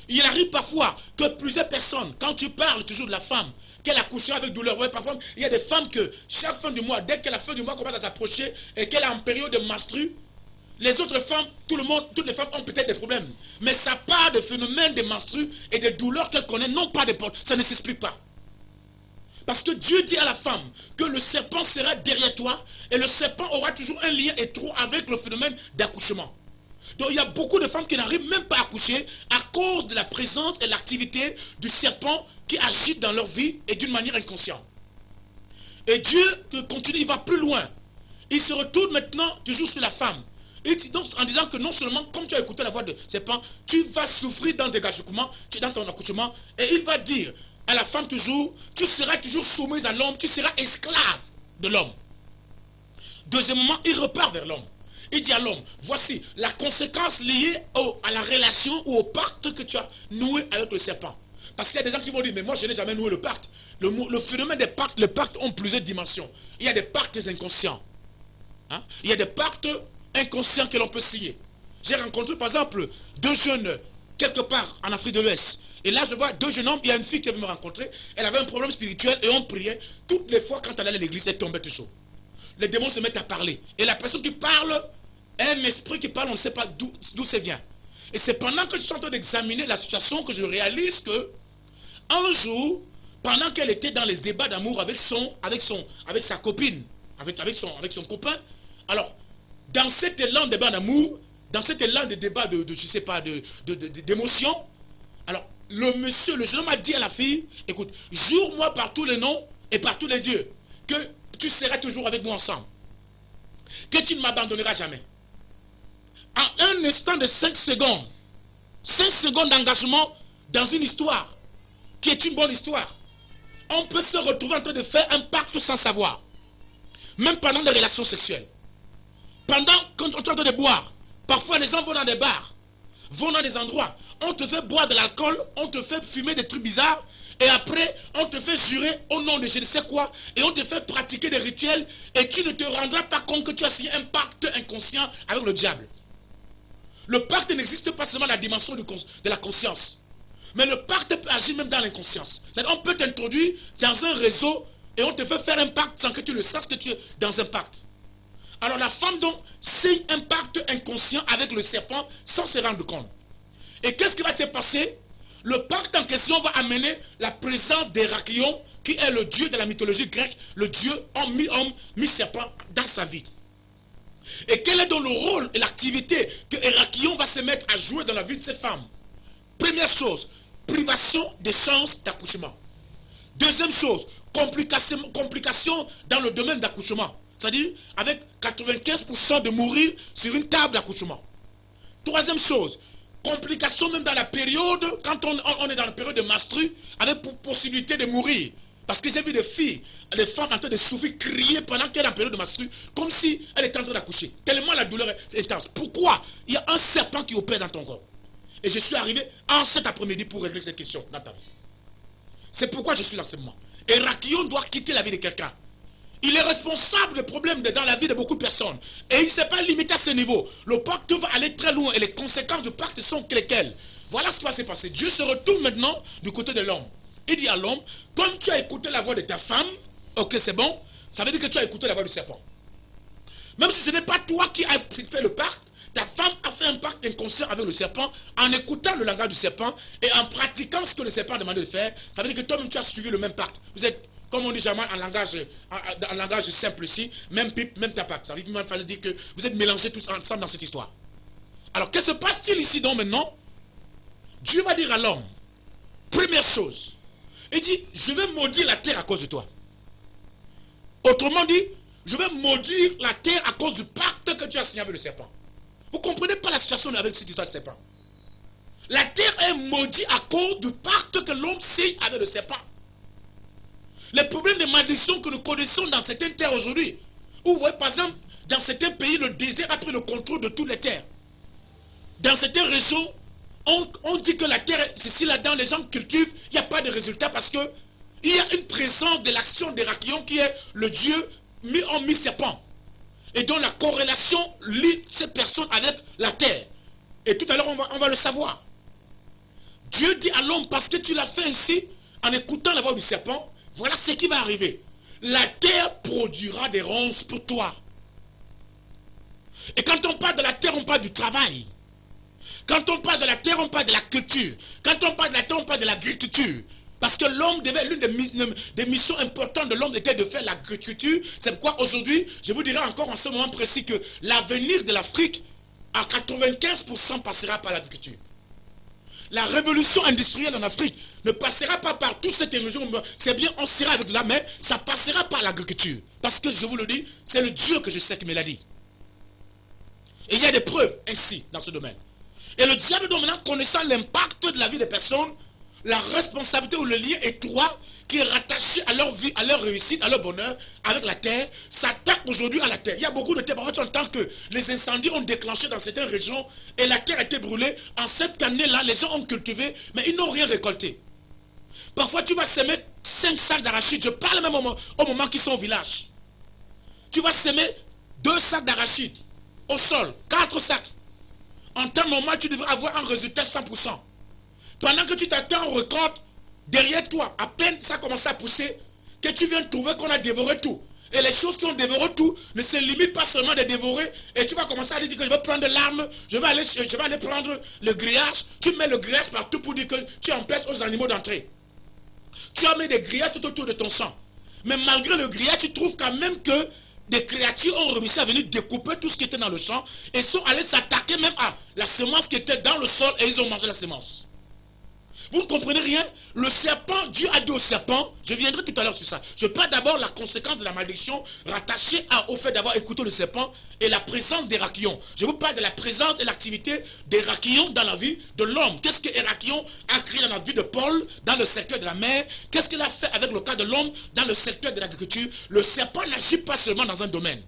Il arrive parfois que plusieurs personnes, quand tu parles toujours de la femme, qu'elle accouchera avec douleur, parfois il y a des femmes que chaque fin du mois, dès que la fin du mois commence à s'approcher et qu'elle est en période de menstru, les autres femmes, toutes les femmes ont peut-être des problèmes. Mais ça part de phénomènes de menstru et de douleurs qu'elles connaissent, non pas de porte, ça ne s'explique pas. Parce que Dieu dit à la femme que le serpent sera derrière toi et le serpent aura toujours un lien étroit avec le phénomène d'accouchement. Donc il y a beaucoup de femmes qui n'arrivent même pas à accoucher à cause de la présence et l'activité du serpent qui agit dans leur vie et d'une manière inconsciente. Et Dieu continue, il va plus loin. Il se retourne maintenant toujours sur la femme. Donc, en disant que non seulement, comme tu as écouté la voix de serpent, tu vas souffrir dans dans ton accouchement. Et il va dire à la femme toujours, tu seras toujours soumise à l'homme, tu seras esclave de l'homme. Deuxièmement, il repart vers l'homme. Il dit à l'homme, voici la conséquence liée à la relation ou au pacte que tu as noué avec le serpent. Parce qu'il y a des gens qui vont dire, mais moi je n'ai jamais noué le pacte. Le phénomène des pactes, les pactes ont plusieurs dimensions. Il y a des pactes inconscients. Hein? Il y a des pactes inconscients que l'on peut signer. J'ai rencontré par exemple deux jeunes quelque part en Afrique de l'Ouest. Et là je vois deux jeunes hommes, il y a une fille qui est venue me rencontrer, elle avait un problème spirituel et on priait. Toutes les fois quand elle allait à l'église, elle tombait toujours. Les démons se mettent à parler. Et la personne qui parle, un esprit qui parle, on ne sait pas d'où ça vient. Et c'est pendant que je suis en train d'examiner la situation que je réalise que un jour, pendant qu'elle était dans les débats d'amour avec sa copine, avec son copain, alors, dans cet élan de débat d'amour, dans cet élan de débat je sais pas, d'émotion, alors, le jeune homme a dit à la fille, écoute, jure-moi par tous les noms et par tous les dieux, que tu seras toujours avec moi ensemble, que tu ne m'abandonneras jamais. En un instant de 5 secondes d'engagement dans une histoire, qui est une bonne histoire, on peut se retrouver en train de faire un pacte sans savoir. Même pendant des relations sexuelles. Pendant quand on est en train de boire, parfois les gens vont dans des bars, vont dans des endroits, on te fait boire de l'alcool, on te fait fumer des trucs bizarres, et après on te fait jurer au nom de je ne sais quoi, et on te fait pratiquer des rituels, et tu ne te rendras pas compte que tu as signé un pacte inconscient avec le diable. Le pacte n'existe pas seulement dans la dimension de la conscience, mais le pacte peut agir même dans l'inconscience. C'est-à-dire on peut t'introduire dans un réseau et on te fait faire un pacte sans que tu le saches que tu es dans un pacte. Alors la femme donc signe un pacte inconscient avec le serpent sans se rendre compte. Et qu'est-ce qui va se passer? Le pacte en question va amener la présence d'Hérakion, qui est le dieu de la mythologie grecque, le dieu mi-homme, mi-serpent dans sa vie. Et quel est donc le rôle et l'activité que Hérakion va se mettre à jouer dans la vie de ces femmes? Première chose, privation des chances d'accouchement. Deuxième chose, complication dans le domaine d'accouchement. C'est-à-dire avec 95% de mourir sur une table d'accouchement. Troisième chose, complication même dans la période, quand on est dans la période de menstru, avec possibilité de mourir. Parce que j'ai vu des filles, des femmes en train de souffrir, crier pendant qu'elle est en période de menstru, comme si elle était en train d'accoucher. Tellement la douleur est intense. Pourquoi? Il y a un serpent qui opère dans ton corps. Et je suis arrivé en cet après-midi pour régler cette question dans ta vie. C'est pourquoi je suis dans ce moment. Hérakion doit quitter la vie de quelqu'un. Il est responsable des problèmes dans la vie de beaucoup de personnes. Et il ne s'est pas limité à ce niveau. Le pacte va aller très loin et les conséquences du pacte sont lesquelles? Voilà ce qui va se passer. Dieu se retourne maintenant du côté de l'homme. Il dit à l'homme, comme tu as écouté la voix de ta femme, ok c'est bon, ça veut dire que tu as écouté la voix du serpent. Même si ce n'est pas toi qui as fait le pacte, ta femme a fait un pacte inconscient avec le serpent en écoutant le langage du serpent et en pratiquant ce que le serpent a demandé de faire. Ça veut dire que toi-même tu as suivi le même pacte. Vous êtes, comme on dit jamais en langage simple ici, même pipe, même tabac. Ça veut dire que vous êtes mélangés tous ensemble dans cette histoire. Alors qu'est-ce qui se passe-t-il ici donc maintenant? Dieu va dire à l'homme, première chose, il dit, je vais maudire la terre à cause de toi. Autrement dit, je vais maudire la terre à cause du pacte que tu as signé avec le serpent. Vous ne comprenez pas la situation avec cette histoire de serpent. La terre est maudite à cause du pacte que l'homme signe avec le serpent. Les problèmes de malédiction que nous connaissons dans certaines terres aujourd'hui, où vous voyez par exemple, dans certains pays, le désert a pris le contrôle de toutes les terres. Dans certaines régions, on dit que la terre, si là-dedans les gens cultivent, il n'y a pas de résultat parce que il y a une présence de l'action d'Hérakion qui est le dieu mi-homme, mi-serpent. Et donc la corrélation lie cette personne avec la terre. Et tout à l'heure, on va le savoir. Dieu dit à l'homme, parce que tu l'as fait ainsi, en écoutant la voix du serpent, voilà ce qui va arriver. La terre produira des ronces pour toi. Et quand on parle de la terre, on parle du travail. Quand on parle de la terre, on parle de la culture. Quand on parle de la terre, on parle de l'agriculture. Parce que l'homme devait, l'une des missions importantes de l'homme était de faire l'agriculture. C'est pourquoi aujourd'hui, je vous dirai encore en ce moment précis que l'avenir de l'Afrique, à 95% passera par l'agriculture. La révolution industrielle en Afrique ne passera pas par toutes ces technologies. C'est bien, on sera avec là, mais ça passera par l'agriculture. Parce que je vous le dis, c'est le Dieu que je sais qui me l'a dit. Et il y a des preuves ainsi dans ce domaine. Et le diable, donc maintenant, connaissant l'impact de la vie des personnes, la responsabilité ou le lien étroit qui est rattaché à leur vie, à leur réussite, à leur bonheur, avec la terre, s'attaque aujourd'hui à la terre. Il y a beaucoup de terres. Parfois, tu entends que les incendies ont déclenché dans certaines régions et la terre a été brûlée. En cette année-là, les gens ont cultivé, mais ils n'ont rien récolté. Parfois, tu vas semer 5 sacs d'arachides. Je parle même au moment qu'ils sont au village. Tu vas semer 2 sacs d'arachides au sol, 4 sacs. En temps normal, tu devrais avoir un résultat 100%. Pendant que tu t'attends aux récoltes, derrière toi, à peine ça commence à pousser, que tu viens de trouver qu'on a dévoré tout. Et les choses qui ont dévoré tout ne se limitent pas seulement de dévorer. Et tu vas commencer à dire que je vais prendre l'arme, je vais aller prendre le grillage. Tu mets le grillage partout pour dire que tu empêches aux animaux d'entrer. Tu as mis des grillages tout autour de ton champ. Mais malgré le grillage, tu trouves quand même que des créatures ont réussi à venir découper tout ce qui était dans le champ et sont allés s'attaquer même à la semence qui était dans le sol et ils ont mangé la semence. Vous ne comprenez rien? Le serpent, Dieu a dit au serpent, je viendrai tout à l'heure sur ça. Je parle d'abord la conséquence de la malédiction rattachée au fait d'avoir écouté le serpent et la présence des raquillons. Je vous parle de la présence et l'activité des raquillons dans la vie de l'homme. Qu'est-ce que Héraclion a créé dans la vie de Paul, dans le secteur de la mer? Qu'est-ce qu'il a fait avec le cas de l'homme dans le secteur de l'agriculture? Le serpent n'agit pas seulement dans un domaine.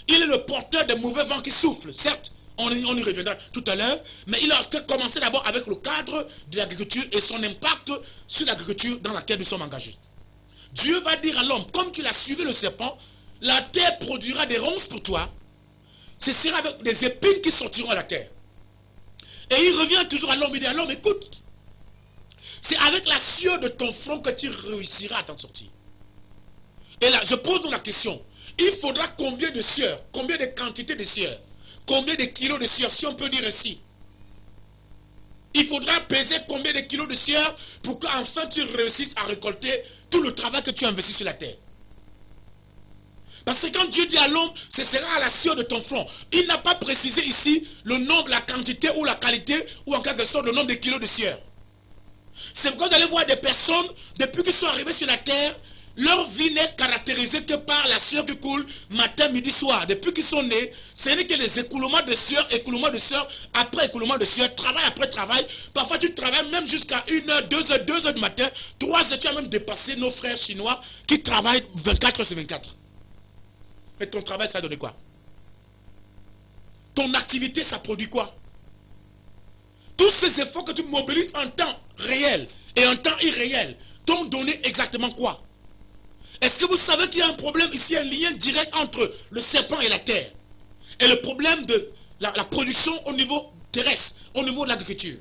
Il est le porteur des mauvais vents qui soufflent, certes. On y reviendra tout à l'heure, mais il a commencé d'abord avec le cadre de l'agriculture et son impact sur l'agriculture dans laquelle nous sommes engagés. Dieu va dire à l'homme, comme tu l'as suivi le serpent, la terre produira des ronces pour toi, ce sera avec des épines qui sortiront à la terre. Et il revient toujours à l'homme, il dit à l'homme, écoute, c'est avec la sueur de ton front que tu réussiras à t'en sortir. Et là, je pose donc la question, il faudra combien de sueur, combien de quantité de sueur? Combien de kilos de sueur, si on peut dire ainsi? Il faudra peser combien de kilos de sueur pour qu'enfin tu réussisses à récolter tout le travail que tu as investi sur la terre. Parce que quand Dieu dit à l'homme, ce sera à la sueur de ton front. Il n'a pas précisé ici le nombre, la quantité ou la qualité, ou en quelque sorte le nombre de kilos de sueur. C'est pourquoi vous allez voir des personnes, depuis qu'ils sont arrivés sur la terre, leur vie n'est caractérisée que par la sueur qui coule matin, midi, soir. Depuis qu'ils sont nés, ce n'est que les écoulements de sueur, après écoulement de sueur, travail après travail. Parfois tu travailles même jusqu'à 1h, 2h, 2h du matin, 3h, tu as même dépassé nos frères chinois qui travaillent 24h sur 24. Mais ton travail, ça a donné quoi? Ton activité, ça produit quoi? Tous ces efforts que tu mobilises en temps réel et en temps irréel t'ont donné exactement quoi? Est-ce que vous savez qu'il y a un problème ici, un lien direct entre le serpent et la terre? Et le problème de la production au niveau terrestre, au niveau de l'agriculture.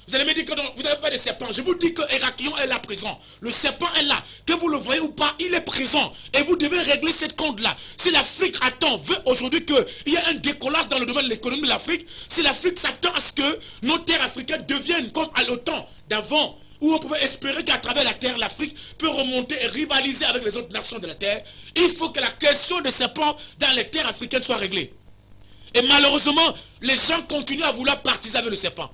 Vous allez me dire que non, vous n'avez pas de serpent. Je vous dis que Héraclion est là présent. Le serpent est là. Que vous le voyez ou pas, il est présent. Et vous devez régler cette compte-là. Si l'Afrique attend, veut aujourd'hui qu'il y ait un décollage dans le domaine de l'économie de l'Afrique, si l'Afrique s'attend à ce que nos terres africaines deviennent comme à l'OTAN d'avant, où on pouvait espérer qu'à travers la terre, l'Afrique peut remonter et rivaliser avec les autres nations de la terre, il faut que la question des serpents dans les terres africaines soit réglée. Et malheureusement, les gens continuent à vouloir partiser avec le serpent.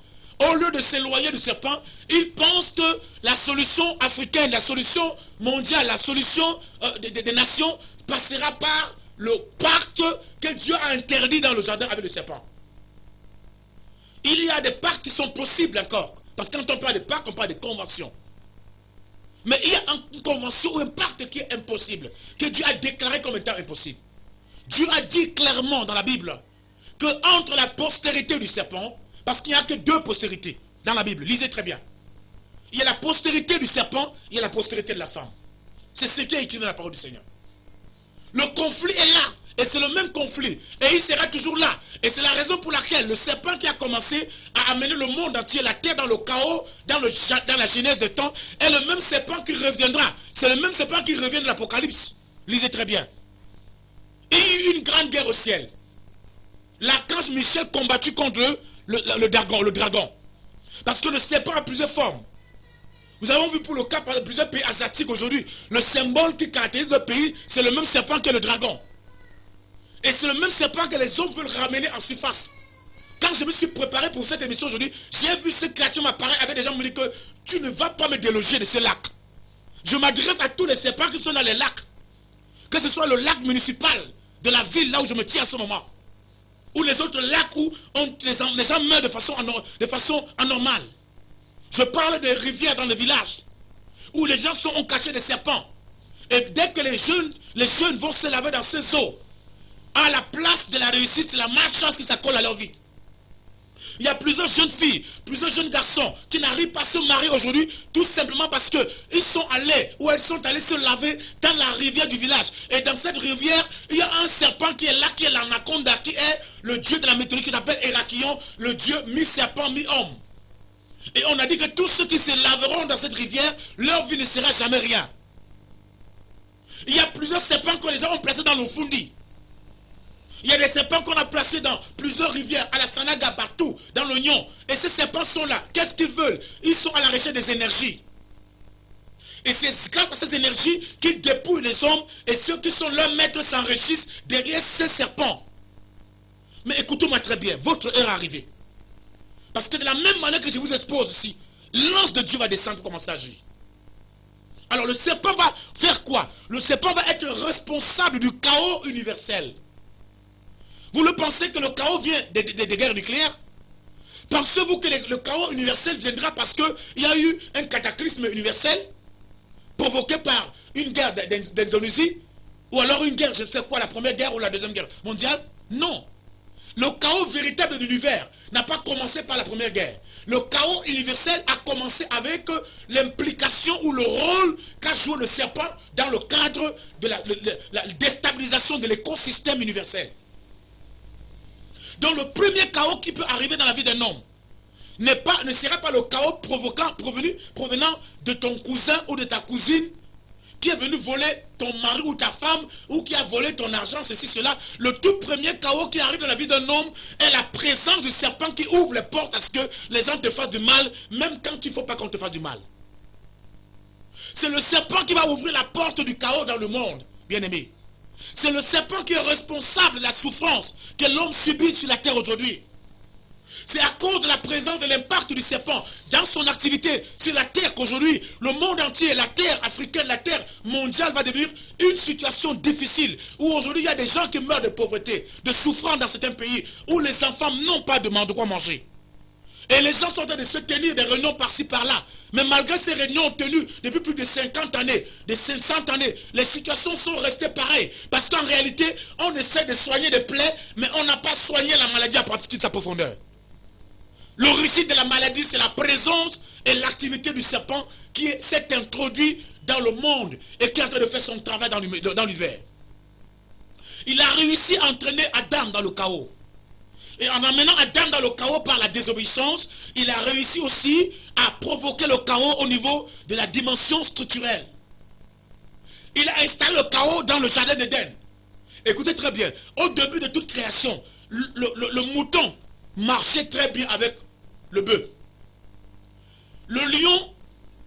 Au lieu de s'éloigner du serpent, ils pensent que la solution africaine, la solution mondiale, la solution des nations passera par le pacte que Dieu a interdit dans le jardin avec le serpent. Il y a des pactes qui sont possibles encore. Parce que quand on parle de pacte, on parle de convention. Mais il y a une convention ou un pacte qui est impossible, que Dieu a déclaré comme étant impossible. Dieu a dit clairement dans la Bible que entre la postérité du serpent, parce qu'il n'y a que 2 postérités dans la Bible, lisez très bien. Il y a la postérité du serpent, il y a la postérité de la femme. C'est ce qui est écrit dans la parole du Seigneur. Le conflit est là. Et c'est le même conflit. Et il sera toujours là. Et c'est la raison pour laquelle le serpent qui a commencé à amener le monde entier, la terre dans le chaos, dans la genèse des temps, est le même serpent qui reviendra. C'est le même serpent qui revient de l'Apocalypse. Lisez très bien. Il y a eu une grande guerre au ciel. L'archange Michel combattu contre le dragon. Parce que le serpent a plusieurs formes. Nous avons vu pour le cas de plusieurs pays asiatiques aujourd'hui, le symbole qui caractérise le pays, c'est le même serpent que le dragon. Et c'est le même serpent que les hommes veulent ramener en surface. Quand je me suis préparé pour cette émission aujourd'hui, j'ai vu cette créature m'apparaître avec des gens qui me disent que tu ne vas pas me déloger de ce lac. Je m'adresse à tous les serpents qui sont dans les lacs. Que ce soit le lac municipal de la ville là où je me tiens à ce moment. Ou les autres lacs où les gens meurent de façon anormale. Je parle des rivières dans le village. Où les gens ont caché des serpents. Et dès que les jeunes vont se laver dans ces eaux, à la place de la réussite, c'est la malchance qui s'accole à leur vie. Il y a plusieurs jeunes filles, plusieurs jeunes garçons qui n'arrivent pas à se marier aujourd'hui tout simplement parce qu'ils sont allés ou elles sont allées se laver dans la rivière du village. Et dans cette rivière, il y a un serpent qui est là, qui est l'anaconda, qui est le dieu de la mythologie qui s'appelle Hérakion, le dieu mi-serpent, mi-homme. Et on a dit que tous ceux qui se laveront dans cette rivière, leur vie ne sera jamais rien. Il y a plusieurs serpents que les gens ont placés dans le fundi. Il y a des serpents qu'on a placés dans plusieurs rivières, à la Sanaga, partout, dans l'oignon. Et ces serpents sont là. Qu'est-ce qu'ils veulent? Ils sont à la recherche des énergies. Et c'est grâce à ces énergies qu'ils dépouillent les hommes et ceux qui sont leurs maîtres s'enrichissent derrière ces serpents. Mais écoutez-moi très bien, votre heure est arrivée. Parce que de la même manière que je vous expose ici, l'ange de Dieu va descendre pour commencer à agir. Alors le serpent va faire quoi? Le serpent va être responsable du chaos universel. Vous le pensez que le chaos vient des guerres nucléaires? Pensez-vous que le chaos universel viendra parce qu'il y a eu un cataclysme universel provoqué par une guerre d'Indonésie? Ou alors une guerre, je ne sais quoi, la première guerre ou la deuxième guerre mondiale? Non. Le chaos véritable de l'univers n'a pas commencé par la première guerre. Le chaos universel a commencé avec l'implication ou le rôle qu'a joué le serpent dans le cadre de la déstabilisation de l'écosystème universel. Donc le premier chaos qui peut arriver dans la vie d'un homme ne sera pas le chaos provenant de ton cousin ou de ta cousine qui est venu voler ton mari ou ta femme ou qui a volé ton argent, ceci, cela. Le tout premier chaos qui arrive dans la vie d'un homme est la présence du serpent qui ouvre les portes à ce que les gens te fassent du mal, même quand il ne faut pas qu'on te fasse du mal. C'est le serpent qui va ouvrir la porte du chaos dans le monde, bien aimé. C'est le serpent qui est responsable de la souffrance que l'homme subit sur la terre aujourd'hui. C'est à cause de la présence de l'impact du serpent dans son activité sur la terre qu'aujourd'hui, le monde entier, la terre africaine, la terre mondiale va devenir une situation difficile. Où aujourd'hui, il y a des gens qui meurent de pauvreté, de souffrance dans certains pays, où les enfants n'ont pas de quoi manger. Et les gens sont en train de se tenir des réunions par-ci par-là. Mais malgré ces réunions tenues depuis plus de 50 années, de 500 années, les situations sont restées pareilles. Parce qu'en réalité, on essaie de soigner des plaies, mais on n'a pas soigné la maladie à partir de sa profondeur. L'origine de la maladie, c'est la présence et l'activité du serpent qui s'est introduit dans le monde et qui est en train de faire son travail dans l'univers. Il a réussi à entraîner Adam dans le chaos. Et en amenant Adam dans le chaos par la désobéissance, il a réussi aussi à provoquer le chaos au niveau de la dimension structurelle. Il a installé le chaos dans le jardin d'Éden. Écoutez très bien, au début de toute création, le mouton marchait très bien avec le bœuf. Le lion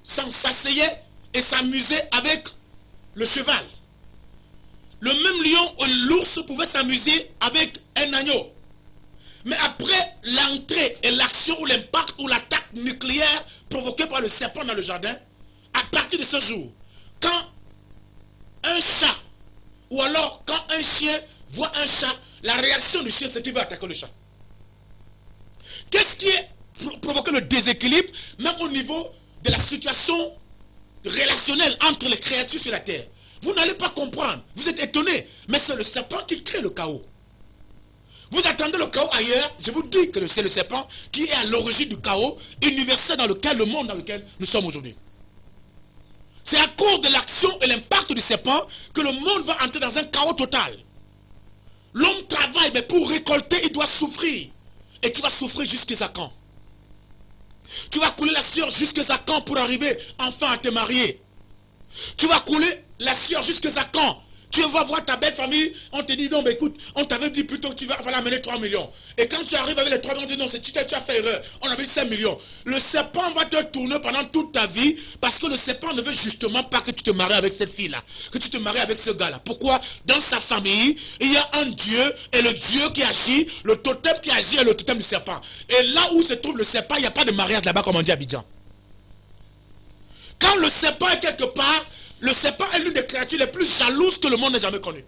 s'asseyait et s'amusait avec le cheval. Le même lion ou l'ours pouvait s'amuser avec un agneau. Mais après l'entrée et l'action ou l'impact ou l'attaque nucléaire provoquée par le serpent dans le jardin, à partir de ce jour, quand un chat ou alors quand un chien voit un chat, la réaction du chien c'est qu'il va attaquer le chat. Qu'est-ce qui est provoqué le déséquilibre, même au niveau de la situation relationnelle entre les créatures sur la terre? Vous n'allez pas comprendre, vous êtes étonné, mais c'est le serpent qui crée le chaos. Vous attendez le chaos ailleurs, je vous dis que c'est le serpent qui est à l'origine du chaos universel dans le monde dans lequel nous sommes aujourd'hui. C'est à cause de l'action et l'impact du serpent que le monde va entrer dans un chaos total. L'homme travaille, mais pour récolter, il doit souffrir. Et tu vas souffrir jusqu'à quand? Tu vas couler la sueur jusqu'à quand pour arriver enfin à te marier? Tu vas couler la sueur jusqu'à quand? Tu vas voir ta belle famille, on te dit non, mais écoute, on t'avait dit plutôt que tu vas amener 3 millions. Et quand tu arrives avec les 3 millions, on te dit non, tu as fait erreur. On avait dit 5 millions. Le serpent va te tourner pendant toute ta vie parce que le serpent ne veut justement pas que tu te maries avec cette fille-là, que tu te maries avec ce gars-là. Pourquoi? Dans sa famille, il y a un Dieu et le Dieu qui agit, le totem qui agit est le totem du serpent. Et là où se trouve le serpent, il n'y a pas de mariage là-bas comme on dit à Abidjan. Quand le serpent est quelque part, le serpent est l'une des créatures les plus jalouses que le monde n'ait jamais connues.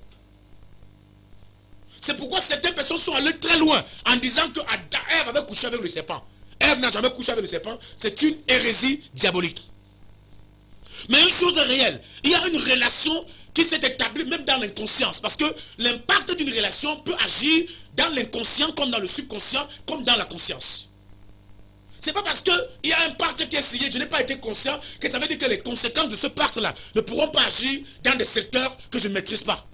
C'est pourquoi certaines personnes sont allées très loin en disant que Ève avait couché avec le serpent. Ève n'a jamais couché avec le serpent. C'est une hérésie diabolique. Mais une chose est réelle. Il y a une relation qui s'est établie même dans l'inconscience. Parce que l'impact d'une relation peut agir dans l'inconscient comme dans le subconscient, comme dans la conscience. C'est pas parce qu'il y a un pacte qui est signé, je n'ai pas été conscient, que ça veut dire que les conséquences de ce pacte-là ne pourront pas agir dans des secteurs que je ne maîtrise pas.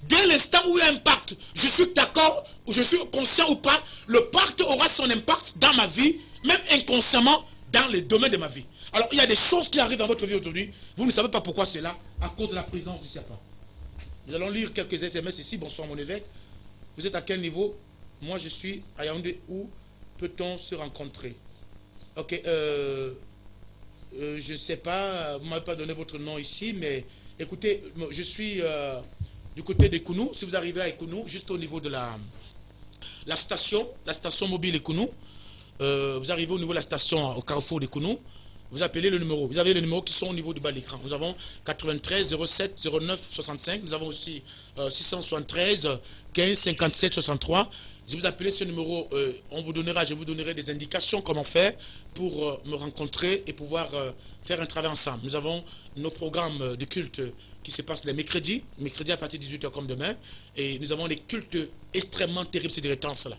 Dès l'instant où il y a un pacte, je suis d'accord, ou je suis conscient ou pas, le pacte aura son impact dans ma vie, même inconsciemment, dans les domaines de ma vie. Alors, il y a des choses qui arrivent dans votre vie aujourd'hui, vous ne savez pas pourquoi c'est là, à cause de la présence du serpent. Nous allons lire quelques SMS ici. Bonsoir mon évêque. Vous êtes à quel niveau? Moi, je suis à Yaoundé. Où peut-on se rencontrer? Ok, je ne sais pas, vous ne m'avez pas donné votre nom ici, mais écoutez, je suis du côté d'Ekounou. Si vous arrivez à Ekounou, juste au niveau de la station mobile Ekounou, vous arrivez au niveau de la station au carrefour d'Ekounou, vous appelez le numéro. Vous avez les numéros qui sont au niveau du bas de l'écran. Nous avons 93 07 09 65, nous avons aussi 673 15 57 63. Si vous appelez ce numéro, je vous donnerai des indications comment faire pour me rencontrer et pouvoir faire un travail ensemble. Nous avons nos programmes de culte qui se passent les mercredis à partir de 18h comme demain. Et nous avons des cultes extrêmement terribles ces derniers temps-là.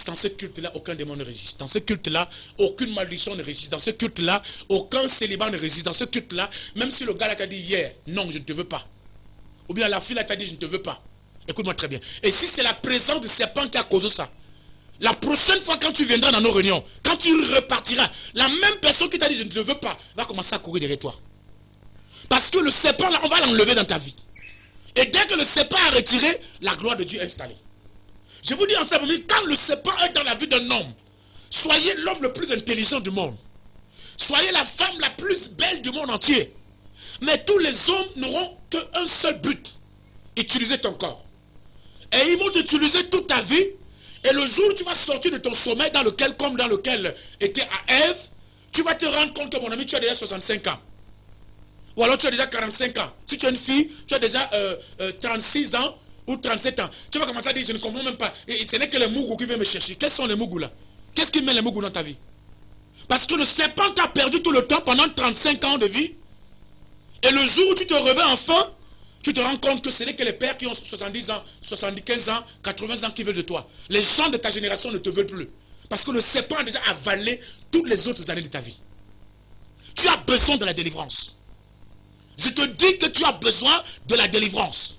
Dans ce culte-là, aucun démon ne résiste. Dans ce culte-là, aucune malédiction ne résiste. Dans ce culte-là, aucun célibat ne résiste. Dans ce culte-là, même si le gars t'a dit hier, non, je ne te veux pas. Ou bien la fille t'a dit, je ne te veux pas. Écoute-moi très bien. Et si c'est la présence du serpent qui a causé ça, la prochaine fois quand tu viendras dans nos réunions, quand tu repartiras, la même personne qui t'a dit je ne te veux pas, va commencer à courir derrière toi. Parce que le serpent, là, on va l'enlever dans ta vie. Et dès que le serpent a retiré, la gloire de Dieu est installée. Je vous dis en ce moment, quand le serpent est dans la vie d'un homme, soyez l'homme le plus intelligent du monde. Soyez la femme la plus belle du monde entier. Mais tous les hommes n'auront qu'un seul but. Utiliser ton corps. Et ils vont t'utiliser toute ta vie. Et le jour où tu vas sortir de ton sommeil comme dans lequel était à Ève, tu vas te rendre compte que mon ami, tu as déjà 65 ans. Ou alors tu as déjà 45 ans. Si tu es une fille, tu as déjà 36 ans ou 37 ans. Tu vas commencer à dire, je ne comprends même pas. Et ce n'est que les mougous qui viennent me chercher. Quels sont les mougous là? Qu'est-ce qui met les mougous dans ta vie? Parce que le serpent t'a perdu tout le temps pendant 35 ans de vie. Et le jour où tu te réveilles enfin, tu te rends compte que ce n'est que les pères qui ont 70 ans, 75 ans, 80 ans qui veulent de toi. Les gens de ta génération ne te veulent plus. Parce que le serpent a déjà avalé toutes les autres années de ta vie. Tu as besoin de la délivrance. Je te dis que tu as besoin de la délivrance.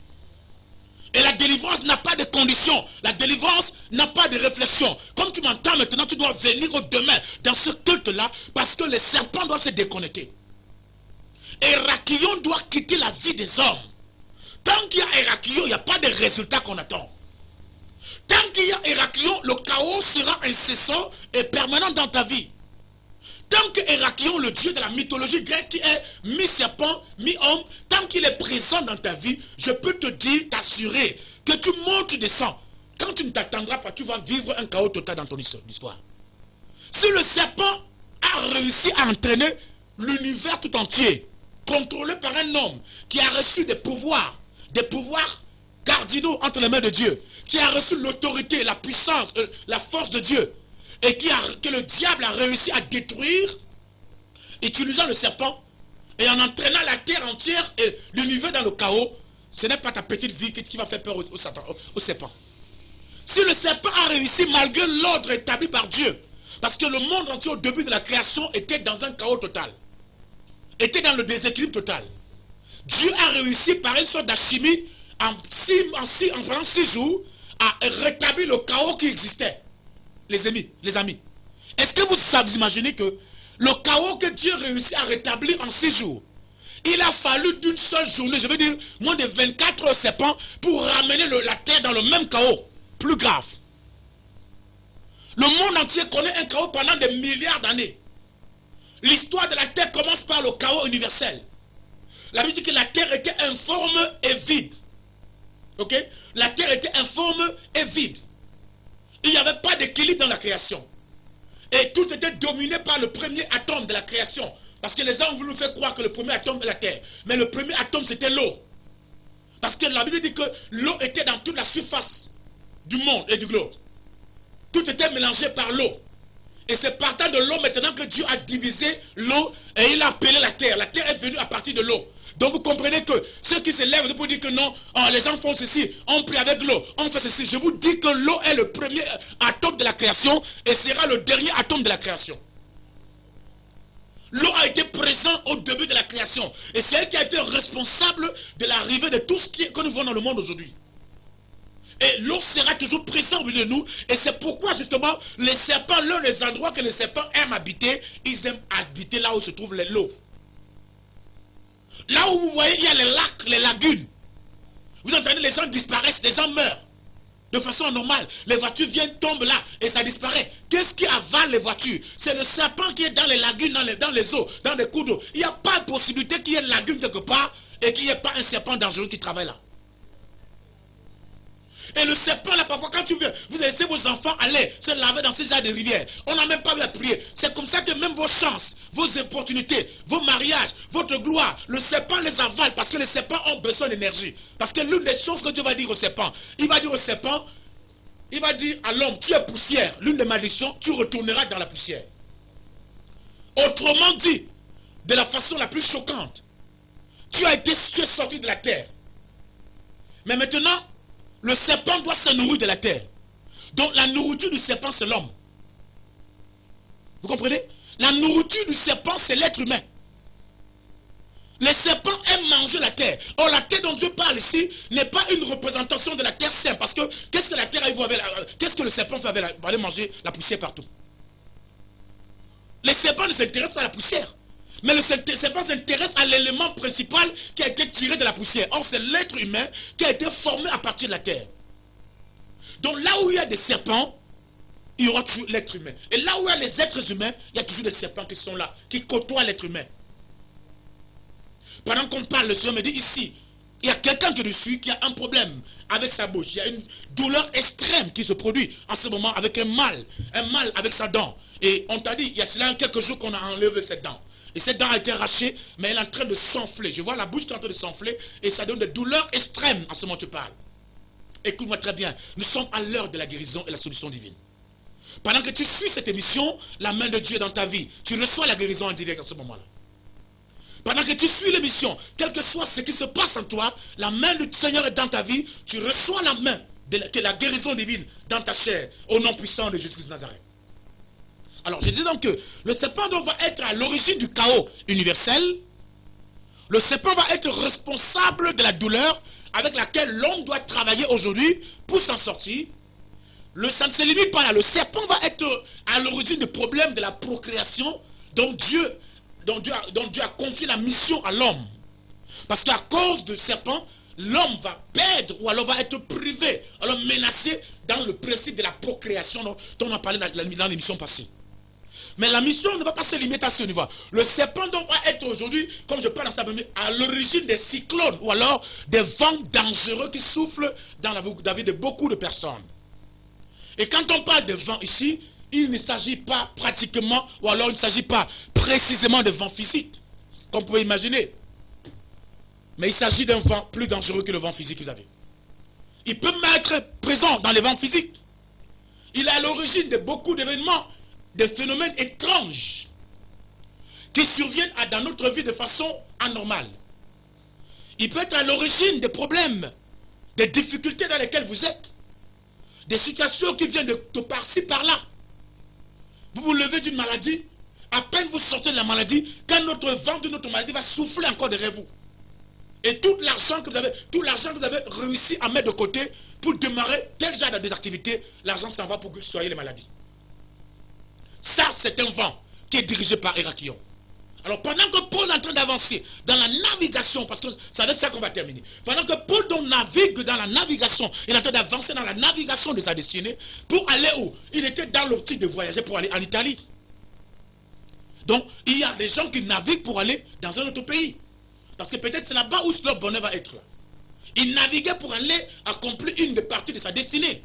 Et la délivrance n'a pas de conditions. La délivrance n'a pas de réflexion. Comme tu m'entends maintenant, tu dois venir au demain dans ce culte-là parce que les serpents doivent se déconnecter. Héraclion doit quitter la vie des hommes. Tant qu'il y a Héraclion, il n'y a pas de résultat qu'on attend. Tant qu'il y a Héraclion, le chaos sera incessant et permanent dans ta vie. Tant que Héraclion, le dieu de la mythologie grecque qui est mi-serpent, mi-homme, tant qu'il est présent dans ta vie, je peux te dire, t'assurer que tu montes, tu descends. Quand tu ne t'attendras pas, tu vas vivre un chaos total dans ton histoire. Si le serpent a réussi à entraîner l'univers tout entier, contrôlé par un homme qui a reçu des pouvoirs cardinaux entre les mains de Dieu, qui a reçu l'autorité, la puissance, la force de Dieu, et que le diable a réussi à détruire, utilisant le serpent, et en entraînant la terre entière et l'univers dans le chaos, ce n'est pas ta petite vie qui va faire peur au serpent. Si le serpent a réussi malgré l'ordre établi par Dieu, parce que le monde entier au début de la création était dans un chaos total, était dans le déséquilibre total. Dieu a réussi par une sorte d'alchimie pendant 6 jours à rétablir le chaos qui existait. Les amis. Est-ce que vous imaginez que le chaos que Dieu réussit à rétablir en 6 jours Il a fallu d'une seule journée, je veux dire moins de 24 serpents pour ramener la terre dans le même chaos, plus grave. Le monde entier connaît un chaos pendant des milliards d'années. L'histoire de la terre commence par le chaos universel. La Bible dit que la terre était informe et vide. Ok? La terre était informe et vide. Il n'y avait pas d'équilibre dans la création. Et tout était dominé par le premier atome de la création. Parce que les gens ont voulu faire croire que le premier atome est la terre. Mais le premier atome c'était l'eau. Parce que la Bible dit que l'eau était dans toute la surface du monde et du globe. Tout était mélangé par l'eau. Et c'est partant de l'eau maintenant que Dieu a divisé l'eau et il a appelé la terre. La terre est venue à partir de l'eau. Donc vous comprenez que ceux qui se lèvent pour dire que non, les gens font ceci, on prie avec l'eau, on fait ceci. Je vous dis que l'eau est le premier atome de la création et sera le dernier atome de la création. L'eau a été présente au début de la création. Et c'est elle qui a été responsable de l'arrivée de tout ce que nous voyons dans le monde aujourd'hui. Et l'eau sera toujours présente au milieu de nous. Et c'est pourquoi justement les serpents, l'un des endroits que les serpents aiment habiter, ils aiment habiter là où se trouve l'eau. Là où vous voyez, il y a les lacs, les lagunes. Vous entendez, les gens disparaissent, les gens meurent. De façon normale, les voitures viennent, tombent là et ça disparaît. Qu'est-ce qui avale les voitures? C'est le serpent qui est dans les lagunes, dans les eaux, dans les cours d'eau. Il n'y a pas de possibilité qu'il y ait une lagune quelque part et qu'il n'y ait pas un serpent dangereux qui travaille là. Et le serpent là, parfois quand tu veux, vous laissez vos enfants aller se laver dans ces genres de rivières. On n'a même pas eu à prier. C'est comme ça que même vos chances, vos opportunités, vos mariages, votre gloire, le serpent les avale parce que les serpents ont besoin d'énergie. Parce que l'une des choses que Dieu va dire au serpent, il va dire au serpent, il va dire à l'homme, tu es poussière. L'une des malédictions, tu retourneras dans la poussière. Autrement dit, de la façon la plus choquante, tu es sorti de la terre. Mais maintenant, le serpent doit se nourrir de la terre. Donc la nourriture du serpent, c'est l'homme. Vous comprenez? La nourriture du serpent, c'est l'être humain. Les serpents aiment manger la terre. Or, la terre dont Dieu parle ici n'est pas une représentation de la terre sainte. Parce que qu'est-ce que la terre qu'est-ce que le serpent fait avec aller manger la poussière partout? Les serpents ne s'intéressent pas à la poussière. Mais le serpent s'intéresse à l'élément principal qui a été tiré de la poussière. Or, c'est l'être humain qui a été formé à partir de la terre. Donc, là où il y a des serpents, il y aura toujours l'être humain. Et là où il y a les êtres humains, il y a toujours des serpents qui sont là, qui côtoient l'être humain. Pendant qu'on parle, le Seigneur me dit ici, il y a quelqu'un que je suis qui a un problème avec sa bouche. Il y a une douleur extrême qui se produit en ce moment avec un mal avec sa dent. Et on t'a dit, il y a cela quelques jours qu'on a enlevé cette dent. Et cette dent a été arrachée, mais elle est en train de s'enfler. Je vois la bouche qui est en train de s'enfler et ça donne des douleurs extrêmes en ce moment tu parles. Écoute-moi très bien, nous sommes à l'heure de la guérison et la solution divine. Pendant que tu suis cette émission, la main de Dieu est dans ta vie. Tu reçois la guérison en direct à ce moment-là. Pendant que tu suis l'émission, quel que soit ce qui se passe en toi, la main du Seigneur est dans ta vie, tu reçois la main de la guérison divine dans ta chair, au nom puissant de Jésus-Christ de Nazareth. Alors, je dis donc que le serpent va être à l'origine du chaos universel. Le serpent va être responsable de la douleur avec laquelle l'homme doit travailler aujourd'hui pour s'en sortir. Ça ne se limite pas là. Le serpent va être à l'origine du problème de la procréation dont Dieu a confié la mission à l'homme. Parce qu'à cause du serpent, l'homme va perdre ou alors va être privé, alors menacé dans le principe de la procréation dont on a parlé dans l'émission passée. Mais la mission ne va pas se limiter à ce niveau. Le serpent donc va être aujourd'hui, comme je parle à l'origine des cyclones ou alors des vents dangereux qui soufflent dans la vie de beaucoup de personnes. Et quand on parle de vent ici, il ne s'agit pas pratiquement, ou alors il ne s'agit pas précisément de vent physique, comme vous pouvez imaginer. Mais il s'agit d'un vent plus dangereux que le vent physique que vous avez. Il peut même être présent dans les vents physiques. Il est à l'origine de beaucoup d'événements, des phénomènes étranges qui surviennent dans notre vie de façon anormale. Il peut être à l'origine des problèmes, des difficultés dans lesquelles vous êtes, des situations qui viennent de par-ci, par-là. Vous vous levez d'une maladie, à peine vous sortez de la maladie, quand notre vent de notre maladie va souffler encore derrière vous. Et tout l'argent que vous avez réussi à mettre de côté pour démarrer tel genre d'activité, l'argent s'en va pour que soyez les maladies. Ça, c'est un vent qui est dirigé par Héraclion. Alors pendant que Paul est en train d'avancer dans la navigation, parce que c'est avec ça qu'on va terminer. Pendant que Paul donc navigue dans la navigation, il est en train d'avancer dans la navigation de sa destinée, pour aller où? Il était dans l'optique de voyager pour aller en Italie. Donc il y a des gens qui naviguent pour aller dans un autre pays. Parce que peut-être c'est là-bas où leur bonheur va être là. Il naviguait pour aller accomplir une des parties de sa destinée.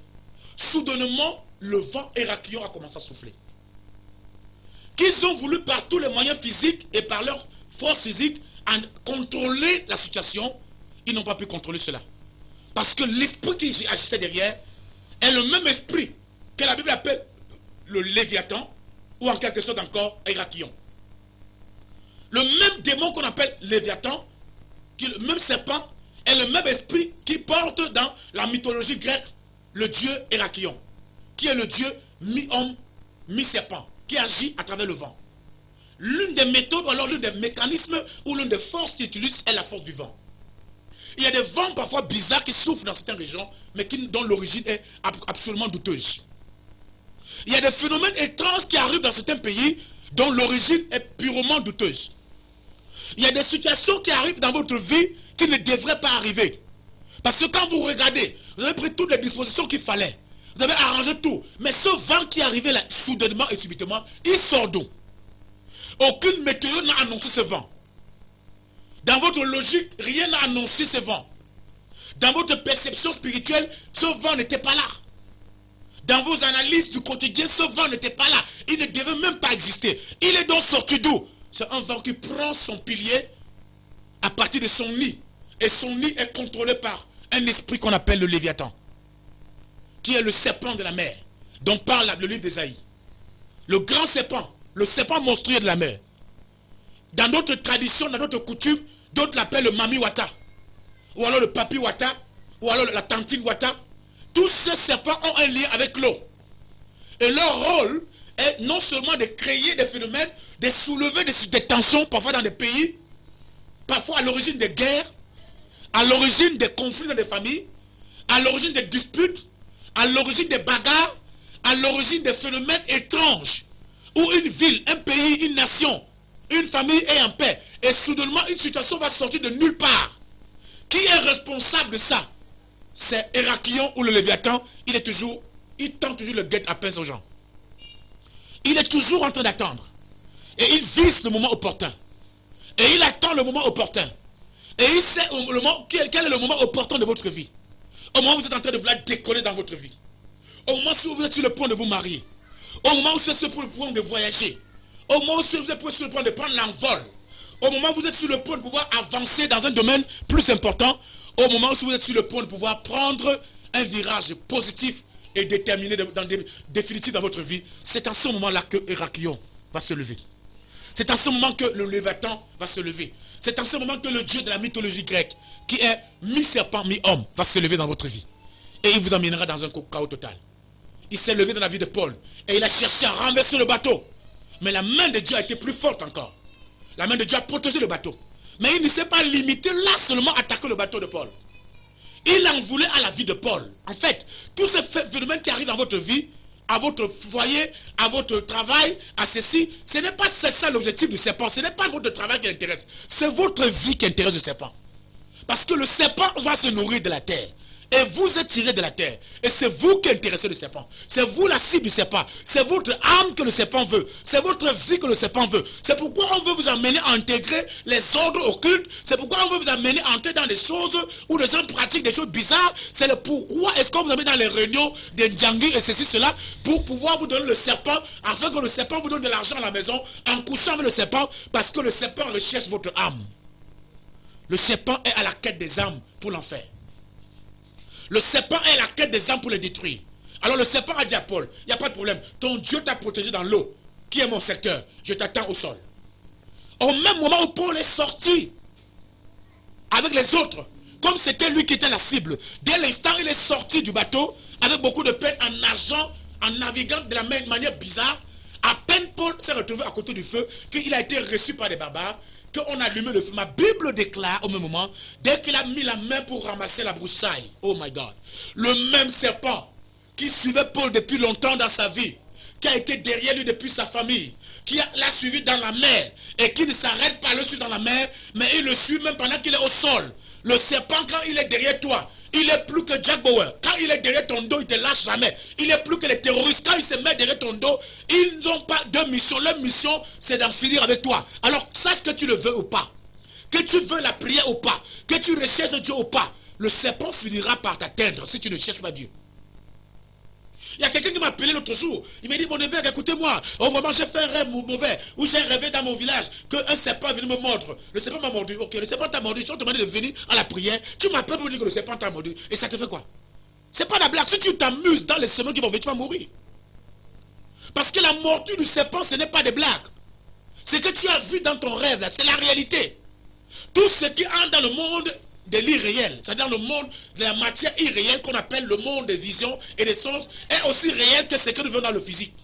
Soudainement, le vent héraclion a commencé à souffler. Qu'ils ont voulu par tous les moyens physiques et par leur force physique contrôler la situation, ils n'ont pas pu contrôler cela. Parce que l'esprit qui agissait derrière est le même esprit que la Bible appelle le Léviathan, ou en quelque sorte encore Héraclion. Le même démon qu'on appelle Léviathan, qui est le même serpent, est le même esprit qui porte dans la mythologie grecque le dieu Héraclion, qui est le dieu mi-homme, mi-serpent, qui agit à travers le vent. L'une des méthodes, ou alors l'un des mécanismes, ou l'une des forces qu'il utilise est la force du vent. Il y a des vents parfois bizarres qui souffrent dans certaines régions, mais dont l'origine est absolument douteuse. Il y a des phénomènes étranges qui arrivent dans certains pays, dont l'origine est purement douteuse. Il y a des situations qui arrivent dans votre vie qui ne devraient pas arriver. Parce que quand vous regardez, vous avez pris toutes les dispositions qu'il fallait. Vous avez arrangé tout. Mais ce vent qui est arrivé là, soudainement et subitement, il sort d'où? Aucune météo n'a annoncé ce vent. Dans votre logique, rien n'a annoncé ce vent. Dans votre perception spirituelle, ce vent n'était pas là. Dans vos analyses du quotidien, ce vent n'était pas là. Il ne devait même pas exister. Il est donc sorti d'où? C'est un vent qui prend son pilier à partir de son nid. Et son nid est contrôlé par un esprit qu'on appelle le Léviathan, qui est le serpent de la mer, dont parle le livre d'Ésaïe. Le grand serpent, le serpent monstrueux de la mer. Dans d'autres traditions, dans d'autres coutumes, d'autres l'appellent le Mami Wata, ou alors le Papi Wata, ou alors la Tantine Wata. Tous ces serpents ont un lien avec l'eau. Et leur rôle est non seulement de créer des phénomènes, de soulever des tensions, parfois dans des pays, parfois à l'origine des guerres, à l'origine des conflits dans des familles, à l'origine des disputes, à l'origine des bagarres, à l'origine des phénomènes étranges, où une ville, un pays, une nation, une famille est en paix, et soudainement une situation va sortir de nulle part. Qui est responsable de ça? C'est Héraclion ou le Léviathan. Il tend toujours le guet-apens aux gens. Il est toujours en train d'attendre. Et il vise le moment opportun. Et il attend le moment opportun. Et il sait quel est le moment opportun de votre vie. Au moment où vous êtes en train de vouloir décoller dans votre vie. Au moment où vous êtes sur le point de vous marier. Au moment où vous êtes sur le point de voyager. Au moment où vous êtes sur le point de prendre l'envol. Au moment où vous êtes sur le point de pouvoir avancer dans un domaine plus important. Au moment où vous êtes sur le point de pouvoir prendre un virage positif et déterminé, définitif dans votre vie. C'est en ce moment-là que Héraclion va se lever. C'est en ce moment que le Léviathan va se lever. C'est en ce moment que le dieu de la mythologie grecque, qui est mi-serpent, mi-homme, va se lever dans votre vie. Et il vous emmènera dans un chaos total. Il s'est levé dans la vie de Paul. Et il a cherché à renverser le bateau. Mais la main de Dieu a été plus forte encore. La main de Dieu a protégé le bateau. Mais il ne s'est pas limité là seulement à attaquer le bateau de Paul. Il en voulait à la vie de Paul. En fait, tous ces phénomènes qui arrivent dans votre vie, à votre foyer, à votre travail, à ceci, ce n'est pas ça l'objectif du serpent. Ce n'est pas votre travail qui l'intéresse. C'est votre vie qui intéresse le serpent. Parce que le serpent va se nourrir de la terre. Et vous êtes tiré de la terre. Et c'est vous qui intéressez le serpent. C'est vous la cible du serpent. C'est votre âme que le serpent veut. C'est votre vie que le serpent veut. C'est pourquoi on veut vous amener à intégrer les ordres occultes. C'est pourquoi on veut vous amener à entrer dans des choses où les gens pratiquent des choses bizarres. C'est le pourquoi est-ce qu'on vous amène dans les réunions des Ndjangi et ceci, cela, pour pouvoir vous donner le serpent, afin que le serpent vous donne de l'argent à la maison en couchant avec le serpent, parce que le serpent recherche votre âme. Le serpent est à la quête des âmes pour l'enfer. Le serpent est à la quête des âmes pour les détruire. Alors le serpent a dit à Paul, il n'y a pas de problème. Ton Dieu t'a protégé dans l'eau, qui est mon secteur. Je t'attends au sol. Au même moment où Paul est sorti avec les autres, comme c'était lui qui était la cible, dès l'instant il est sorti du bateau, avec beaucoup de peine, en nageant, en naviguant de la même manière bizarre, à peine Paul s'est retrouvé à côté du feu, qu'il a été reçu par des barbares, qu'on a allumé le feu. Ma Bible déclare au même moment, dès qu'il a mis la main pour ramasser la broussaille, oh my God, le même serpent qui suivait Paul depuis longtemps dans sa vie, qui a été derrière lui depuis sa famille, qui l'a suivi dans la mer, et qui ne s'arrête pas à le suivre dans la mer, mais il le suit même pendant qu'il est au sol. Le serpent, quand il est derrière toi, il est plus que Jack Bauer. Quand il est derrière ton dos, il ne te lâche jamais. Il est plus que les terroristes. Quand ils se mettent derrière ton dos, ils n'ont pas de mission. Leur mission, c'est d'en finir avec toi. Alors, sache que tu le veux ou pas. Que tu veux la prière ou pas. Que tu recherches Dieu ou pas. Le serpent finira par t'atteindre si tu ne cherches pas Dieu. Il y a quelqu'un qui m'a appelé l'autre jour. Il m'a dit, mon évêque, écoutez-moi. Oh, vraiment, j'ai fait un rêve mauvais. Où j'ai rêvé dans mon village qu'un serpent est venu me mordre. Le serpent m'a mordu. Ok, le serpent t'a mordu. Je t'ai demandé de venir à la prière. Tu m'appelles pour me dire que le serpent t'a mordu. Et ça te fait quoi? C'est pas la blague. Si tu t'amuses dans les semaines qui vont venir, tu vas mourir. Parce que la mordue du serpent, ce n'est pas des blagues. C'est que tu as vu dans ton rêve, là, c'est la réalité. Tout ce qui entre dans le monde de l'irréel, c'est-à-dire le monde de la matière irréelle qu'on appelle le monde des visions et des sens, est aussi réel que ce que nous voyons dans le physique.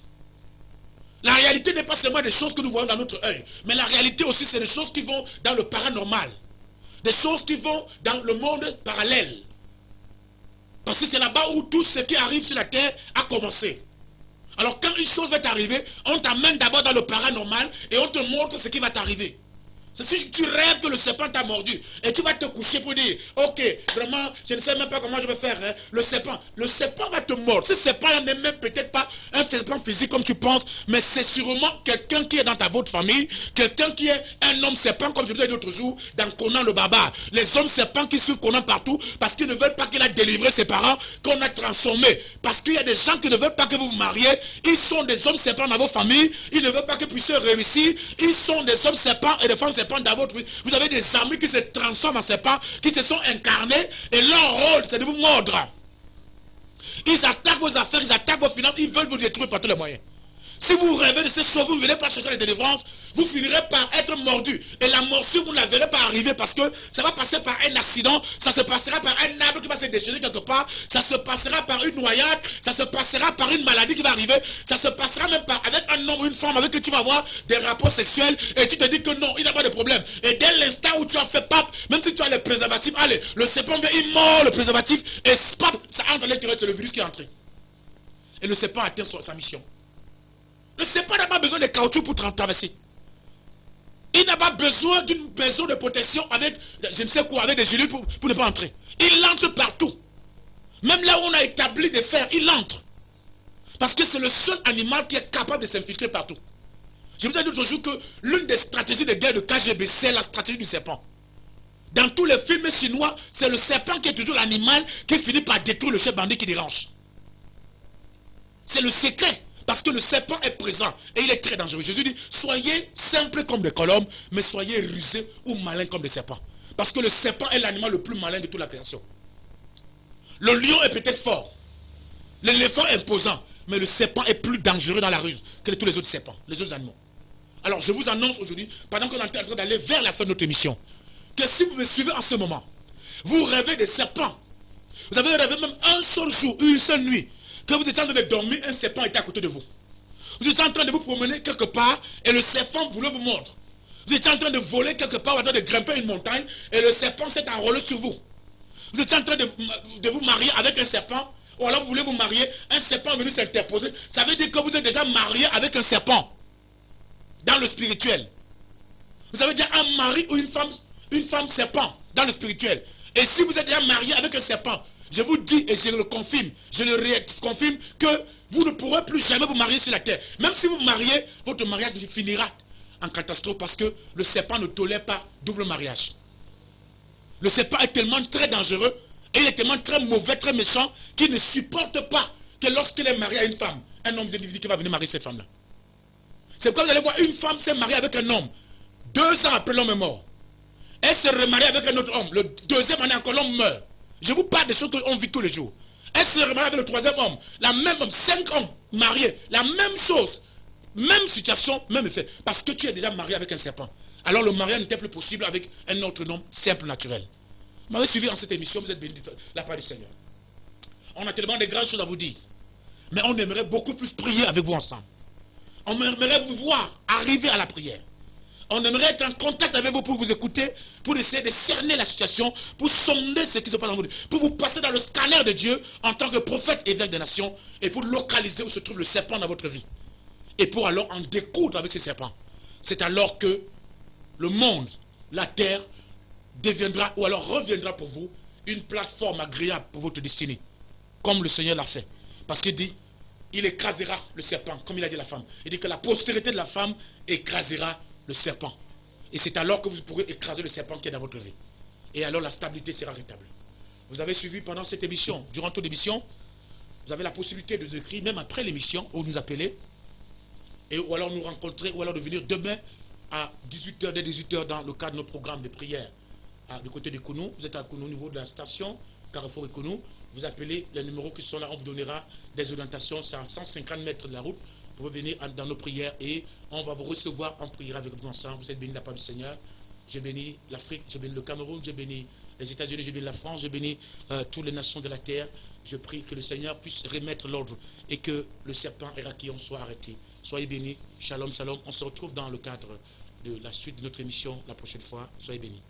La réalité n'est pas seulement des choses que nous voyons dans notre œil, mais la réalité aussi, c'est des choses qui vont dans le paranormal, des choses qui vont dans le monde parallèle. Parce que c'est là-bas où tout ce qui arrive sur la terre a commencé. Alors quand une chose va t'arriver, on t'amène d'abord dans le paranormal et on te montre ce qui va t'arriver. C'est si tu rêves que le serpent t'a mordu et tu vas te coucher pour dire, ok, vraiment, je ne sais même pas comment je vais faire. Hein. Le serpent va te mordre. Ce serpent n'est même peut-être pas un serpent physique comme tu penses, mais c'est sûrement quelqu'un qui est dans votre famille, quelqu'un qui est un homme serpent, comme je vous ai dit l'autre jour, dans Conan le barbare. Les hommes serpents qui suivent Conan partout parce qu'ils ne veulent pas qu'il a délivré ses parents, qu'on a transformés. Parce qu'il y a des gens qui ne veulent pas que vous vous mariez, ils sont des hommes serpents dans vos familles, ils ne veulent pas que vous puissiez réussir, ils sont des hommes serpents et des femmes serpents dans votre vie. Vous avez des amis qui se transforment en serpents, qui se sont incarnés, et leur rôle c'est de vous mordre. Ils attaquent vos affaires, ils attaquent vos finances, ils veulent vous détruire par tous les moyens. Si vous rêvez de ces choses, vous ne venez pas chercher les délivrances, vous finirez par être mordu. Et la morsure, vous ne la verrez pas arriver parce que ça va passer par un accident, ça se passera par un arbre qui va se déchirer quelque part, ça se passera par une noyade, ça se passera par une maladie qui va arriver, ça se passera même par avec un homme ou une femme avec qui tu vas avoir des rapports sexuels et tu te dis que non, il n'y a pas de problème. Et dès l'instant où tu as fait pape, même si tu as les préservatifs, allez, le serpent vient, il mord le préservatif et pape, ça entre à l'intérieur, c'est le virus qui est entré. Et le serpent atteint sa mission. Le serpent n'a pas besoin de caoutchouc pour traverser. Il n'a pas besoin d'une maison de protection avec, je ne sais quoi, avec des gilets pour ne pas entrer. Il entre partout. Même là où on a établi des fers, il entre. Parce que c'est le seul animal qui est capable de s'infiltrer partout. Je vous ai dit l'autre jour que l'une des stratégies de guerre de KGB, c'est la stratégie du serpent. Dans tous les films chinois, c'est le serpent qui est toujours l'animal qui finit par détruire le chef bandit qui dérange. C'est le secret. Parce que le serpent est présent et il est très dangereux. Jésus dit, soyez simples comme des colombes, mais soyez rusés ou malins comme des serpents. Parce que le serpent est l'animal le plus malin de toute la création. Le lion est peut-être fort. L'éléphant est imposant. Mais le serpent est plus dangereux dans la rue que tous les autres serpents, les autres animaux. Alors je vous annonce aujourd'hui, pendant qu'on est en train d'aller vers la fin de notre émission, que si vous me suivez en ce moment, vous rêvez des serpents. Vous avez rêvé même un seul jour, une seule nuit, que vous étiez en train de dormir, un serpent était à côté de vous. Vous étiez en train de vous promener quelque part et le serpent voulait vous mordre. Vous étiez en train de voler quelque part ou en train de grimper une montagne et le serpent s'est enrôlé sur vous. Vous étiez en train de vous marier avec un serpent ou alors vous voulez vous marier, un serpent est venu s'interposer. Ça veut dire que vous êtes déjà marié avec un serpent dans le spirituel. Vous avez déjà un mari ou une femme serpent dans le spirituel. Et si vous êtes déjà marié avec un serpent, je vous dis et je le confirme, confirme que vous ne pourrez plus jamais vous marier sur la terre. Même si vous vous mariez, votre mariage finira en catastrophe parce que le serpent ne tolère pas double mariage. Le serpent est tellement très dangereux et il est tellement très mauvais, très méchant qu'il ne supporte pas que lorsqu'il est marié à une femme, un homme individu qui va venir marier cette femme-là. C'est comme vous allez voir une femme s'est mariée avec un homme. 2 ans après l'homme est mort. Elle se remarie avec un autre homme. Le 2e année encore l'homme meurt. Je vous parle des choses qu'on vit tous les jours. Elle se remarie avec le 3e homme. La même homme, 5 hommes mariés. La même chose. Même situation, même effet. Parce que tu es déjà marié avec un serpent. Alors le mariage n'était plus possible avec un autre homme simple, naturel. Vous m'avez suivi en cette émission, vous êtes bénis de la part du Seigneur. On a tellement de grandes choses à vous dire. Mais on aimerait beaucoup plus prier avec vous ensemble. On aimerait vous voir arriver à la prière. On aimerait être en contact avec vous pour vous écouter, pour essayer de cerner la situation, pour sonder ce qui se passe dans vous, pour vous passer dans le scanner de Dieu en tant que prophète évêque des nations et pour localiser où se trouve le serpent dans votre vie. et pour alors en découdre avec ces serpents. C'est alors que le monde, la terre, deviendra ou alors reviendra pour vous une plateforme agréable pour votre destinée, comme le Seigneur l'a fait. Parce qu'il dit, il écrasera le serpent, comme il a dit à la femme. Il dit que la postérité de la femme écrasera le serpent. Et c'est alors que vous pourrez écraser le serpent qui est dans votre vie. Et alors la stabilité sera rétablie. Vous avez suivi pendant cette émission, durant toute l'émission, vous avez la possibilité de nous écrire, même après l'émission, ou nous appeler, et, ou alors nous rencontrer, ou alors de venir demain à 18h, dès 18h, dans le cadre de nos programmes de prière. Du côté de Kounou, vous êtes à Kounou au niveau de la station, Carrefour et Kounou, vous appelez les numéros qui sont là, on vous donnera des orientations, c'est à 150 mètres de la route, vous pouvez venir dans nos prières et on va vous recevoir, on priera avec vous ensemble, vous êtes bénis de la part du Seigneur. J'ai béni l'Afrique, j'ai béni le Cameroun, j'ai béni les États-Unis, j'ai béni la France, j'ai béni toutes les nations de la terre. Je prie que le Seigneur puisse remettre l'ordre et que le serpent Héraclion soit arrêté. Soyez bénis, shalom, shalom. On se retrouve dans le cadre de la suite de notre émission la prochaine fois. Soyez bénis.